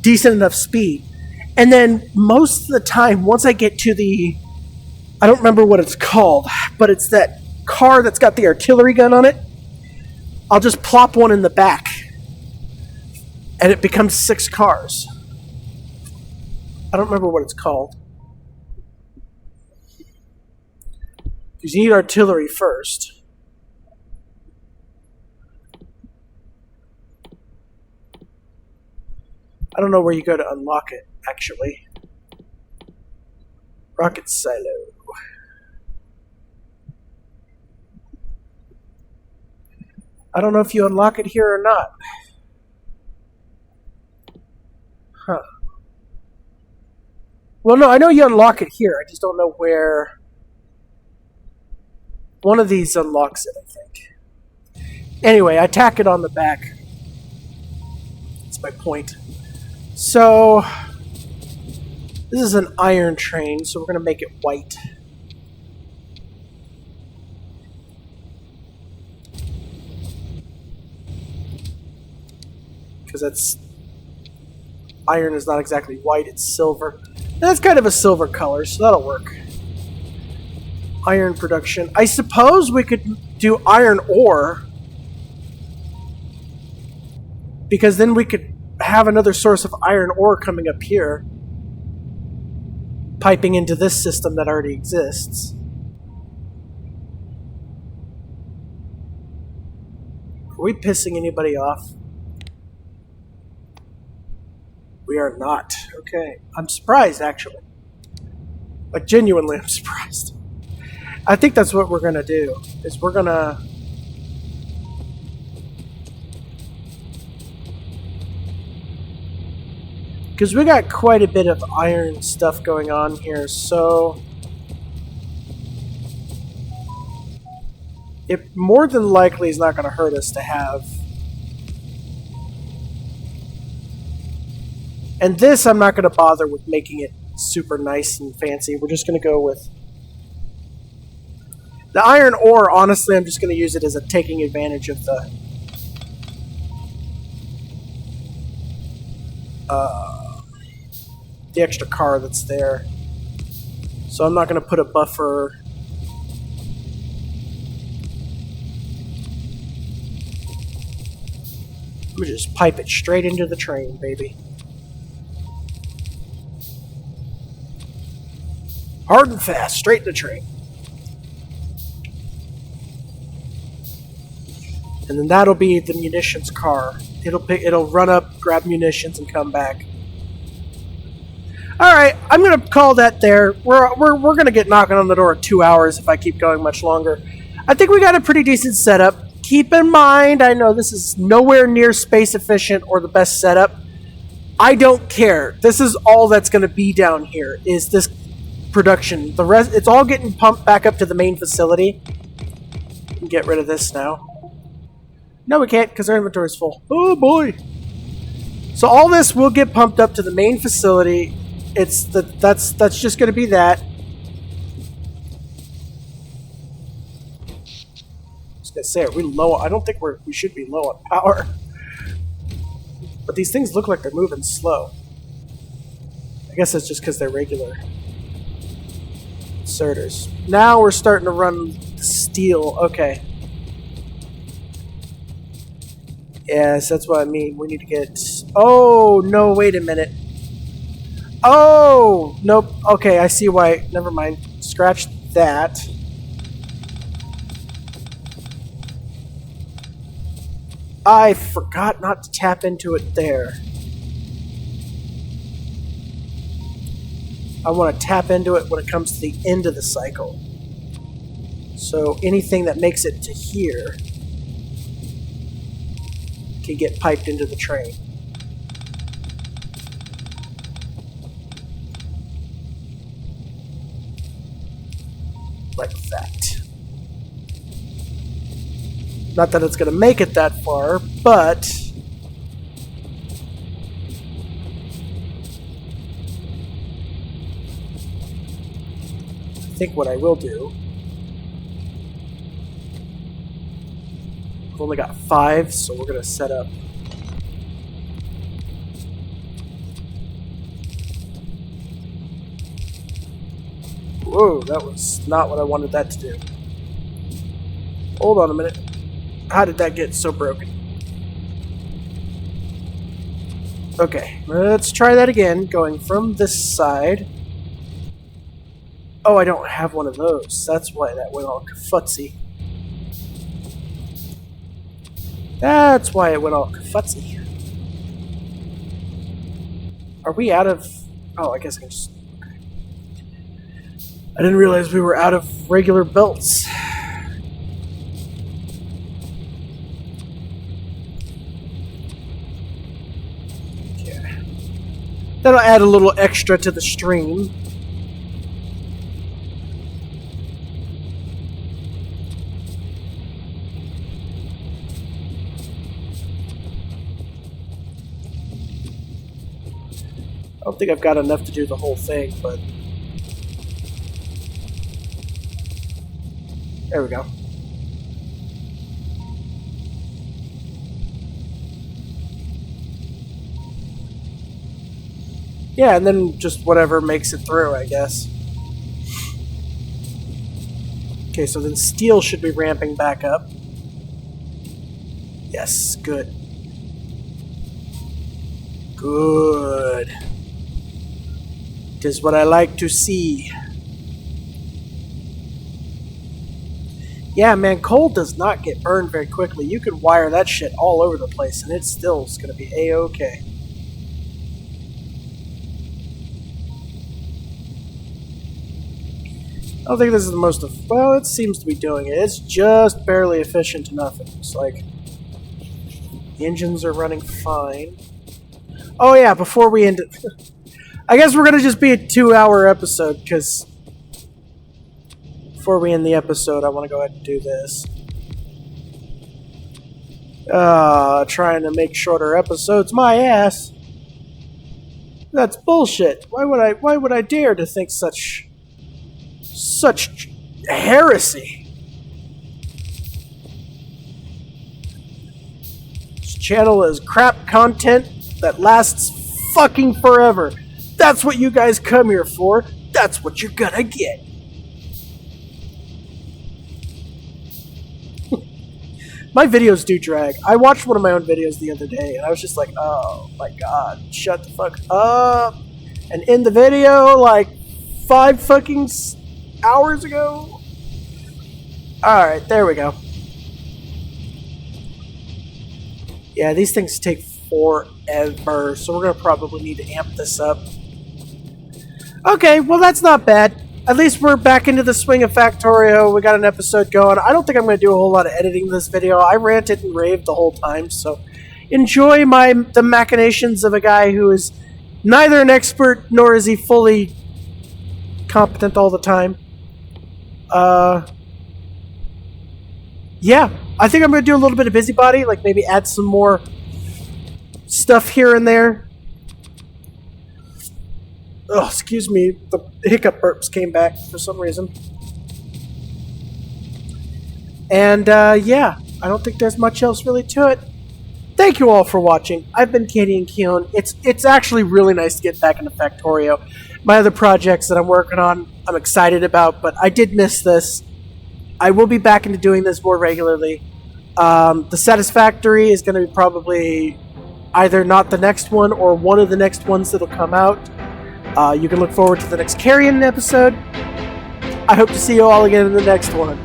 decent enough speed. And then most of the time, once I get to the... I don't remember what it's called, but it's that car that's got the artillery gun on it. I'll just plop one in the back. and it becomes 6 cars. I don't remember what it's called. Because you need artillery first. I don't know where you go to unlock it, actually. Rocket silo. I don't know if you unlock it here or not. Huh. Well, no, I know you unlock it here. I just don't know where. One of these unlocks it, I think. Anyway, I tack it on the back. That's my point. So, this is an iron train, so we're going to make it white. Because that's... Iron is not exactly white, it's silver. And that's kind of a silver color, so that'll work. Iron production. I suppose we could do iron ore. Because then we could have another source of iron ore coming up here. Piping into this system that already exists. Are we pissing anybody off? We are not. Okay. I'm surprised, actually. Like, genuinely, I'm surprised. I think that's what we're going to do. Is we're going to... Because we got quite a bit of iron stuff going on here, so... It more than likely is not going to hurt us to have... And this, I'm not going to bother with making it super nice and fancy. We're just going to go with... The iron ore, honestly, I'm just going to use it as a taking advantage of the... the extra car that's there. So I'm not going to put a buffer... I'm going to just pipe it straight into the train, baby. Hard and fast, straight in the train. And then that'll be the munitions car. It'll run up, grab munitions, and come back. All right, I'm gonna call that there. We're gonna get knocking on the door at 2 hours if I keep going much longer. I think we got a pretty decent setup. Keep in mind, I know this is nowhere near space efficient or the best setup. I don't care. This is all that's gonna be down here. Is this production? The rest, it's all getting pumped back up to the main facility. We can get rid of this now. No, we can't because our inventory is full. Oh boy! So all this will get pumped up to the main facility. That's just going to be that. I was going to say, are we low? I don't think we should be low on power. But these things look like they're moving slow. I guess that's just because they're regular inserters. Now we're starting to run the steel. Okay. Yes, that's what I mean. We need to get... Oh, no, wait a minute. Oh! Nope. Okay, I see why. Never mind. Scratch that. I forgot not to tap into it there. I want to tap into it when it comes to the end of the cycle. So anything that makes it to here can get piped into the train. Like that. Not that it's going to make it that far, but I think what I will do... We've only got 5, so we're going to set up... Whoa, that was not what I wanted that to do. Hold on a minute. How did that get so broken? Okay, let's try that again, going from this side. Oh, I don't have one of those. That's why that went all kafutsy. That's why it went all kafutsy. Are we out of... Oh, I guess I can just... Okay. I didn't realize we were out of regular belts. Okay. That'll add a little extra to the stream. I don't think I've got enough to do the whole thing, but... There we go. Yeah, and then just whatever makes it through, I guess. Okay, so then steel should be ramping back up. Yes, good. Good. 'Tis what I like to see. Yeah, man, coal does not get burned very quickly. You can wire that shit all over the place, and it still is going to be A-okay. I don't think this is the most... Well, it seems to be doing it. It's just barely efficient enough, it looks like. The engines are running fine. Oh yeah, before we end it... I guess we're going to just be a 2-hour episode, because... Before we end the episode, I want to go ahead and do this. Trying to make shorter episodes, my ass. That's bullshit. Why would I dare to think such heresy? This channel is crap content that lasts fucking forever. That's what you guys come here for. That's what you're gonna get. My videos do drag. I watched one of my own videos the other day, and I was just like, oh my god, shut the fuck up. And in the video, like, 5 fucking hours ago? Alright, there we go. Yeah, these things take forever, so we're going to probably need to amp this up. Okay, well that's not bad. At least we're back into the swing of Factorio. We got an episode going. I don't think I'm going to do a whole lot of editing this video. I ranted and raved the whole time, so enjoy the machinations of a guy who is neither an expert nor is he fully competent all the time. Yeah, I think I'm going to do a little bit of busybody, like maybe add some more stuff here and there. Oh, excuse me, the hiccup burps came back for some reason. And, yeah, I don't think there's much else really to it. Thank you all for watching. I've been Katie and Keon. It's actually really nice to get back into Factorio. My other projects that I'm working on, I'm excited about, but I did miss this. I will be back into doing this more regularly. The Satisfactory is going to be probably either not the next one or one of the next ones that'll come out. You can look forward to the next Carrion episode. I hope to see you all again in the next one.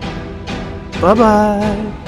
Bye-bye.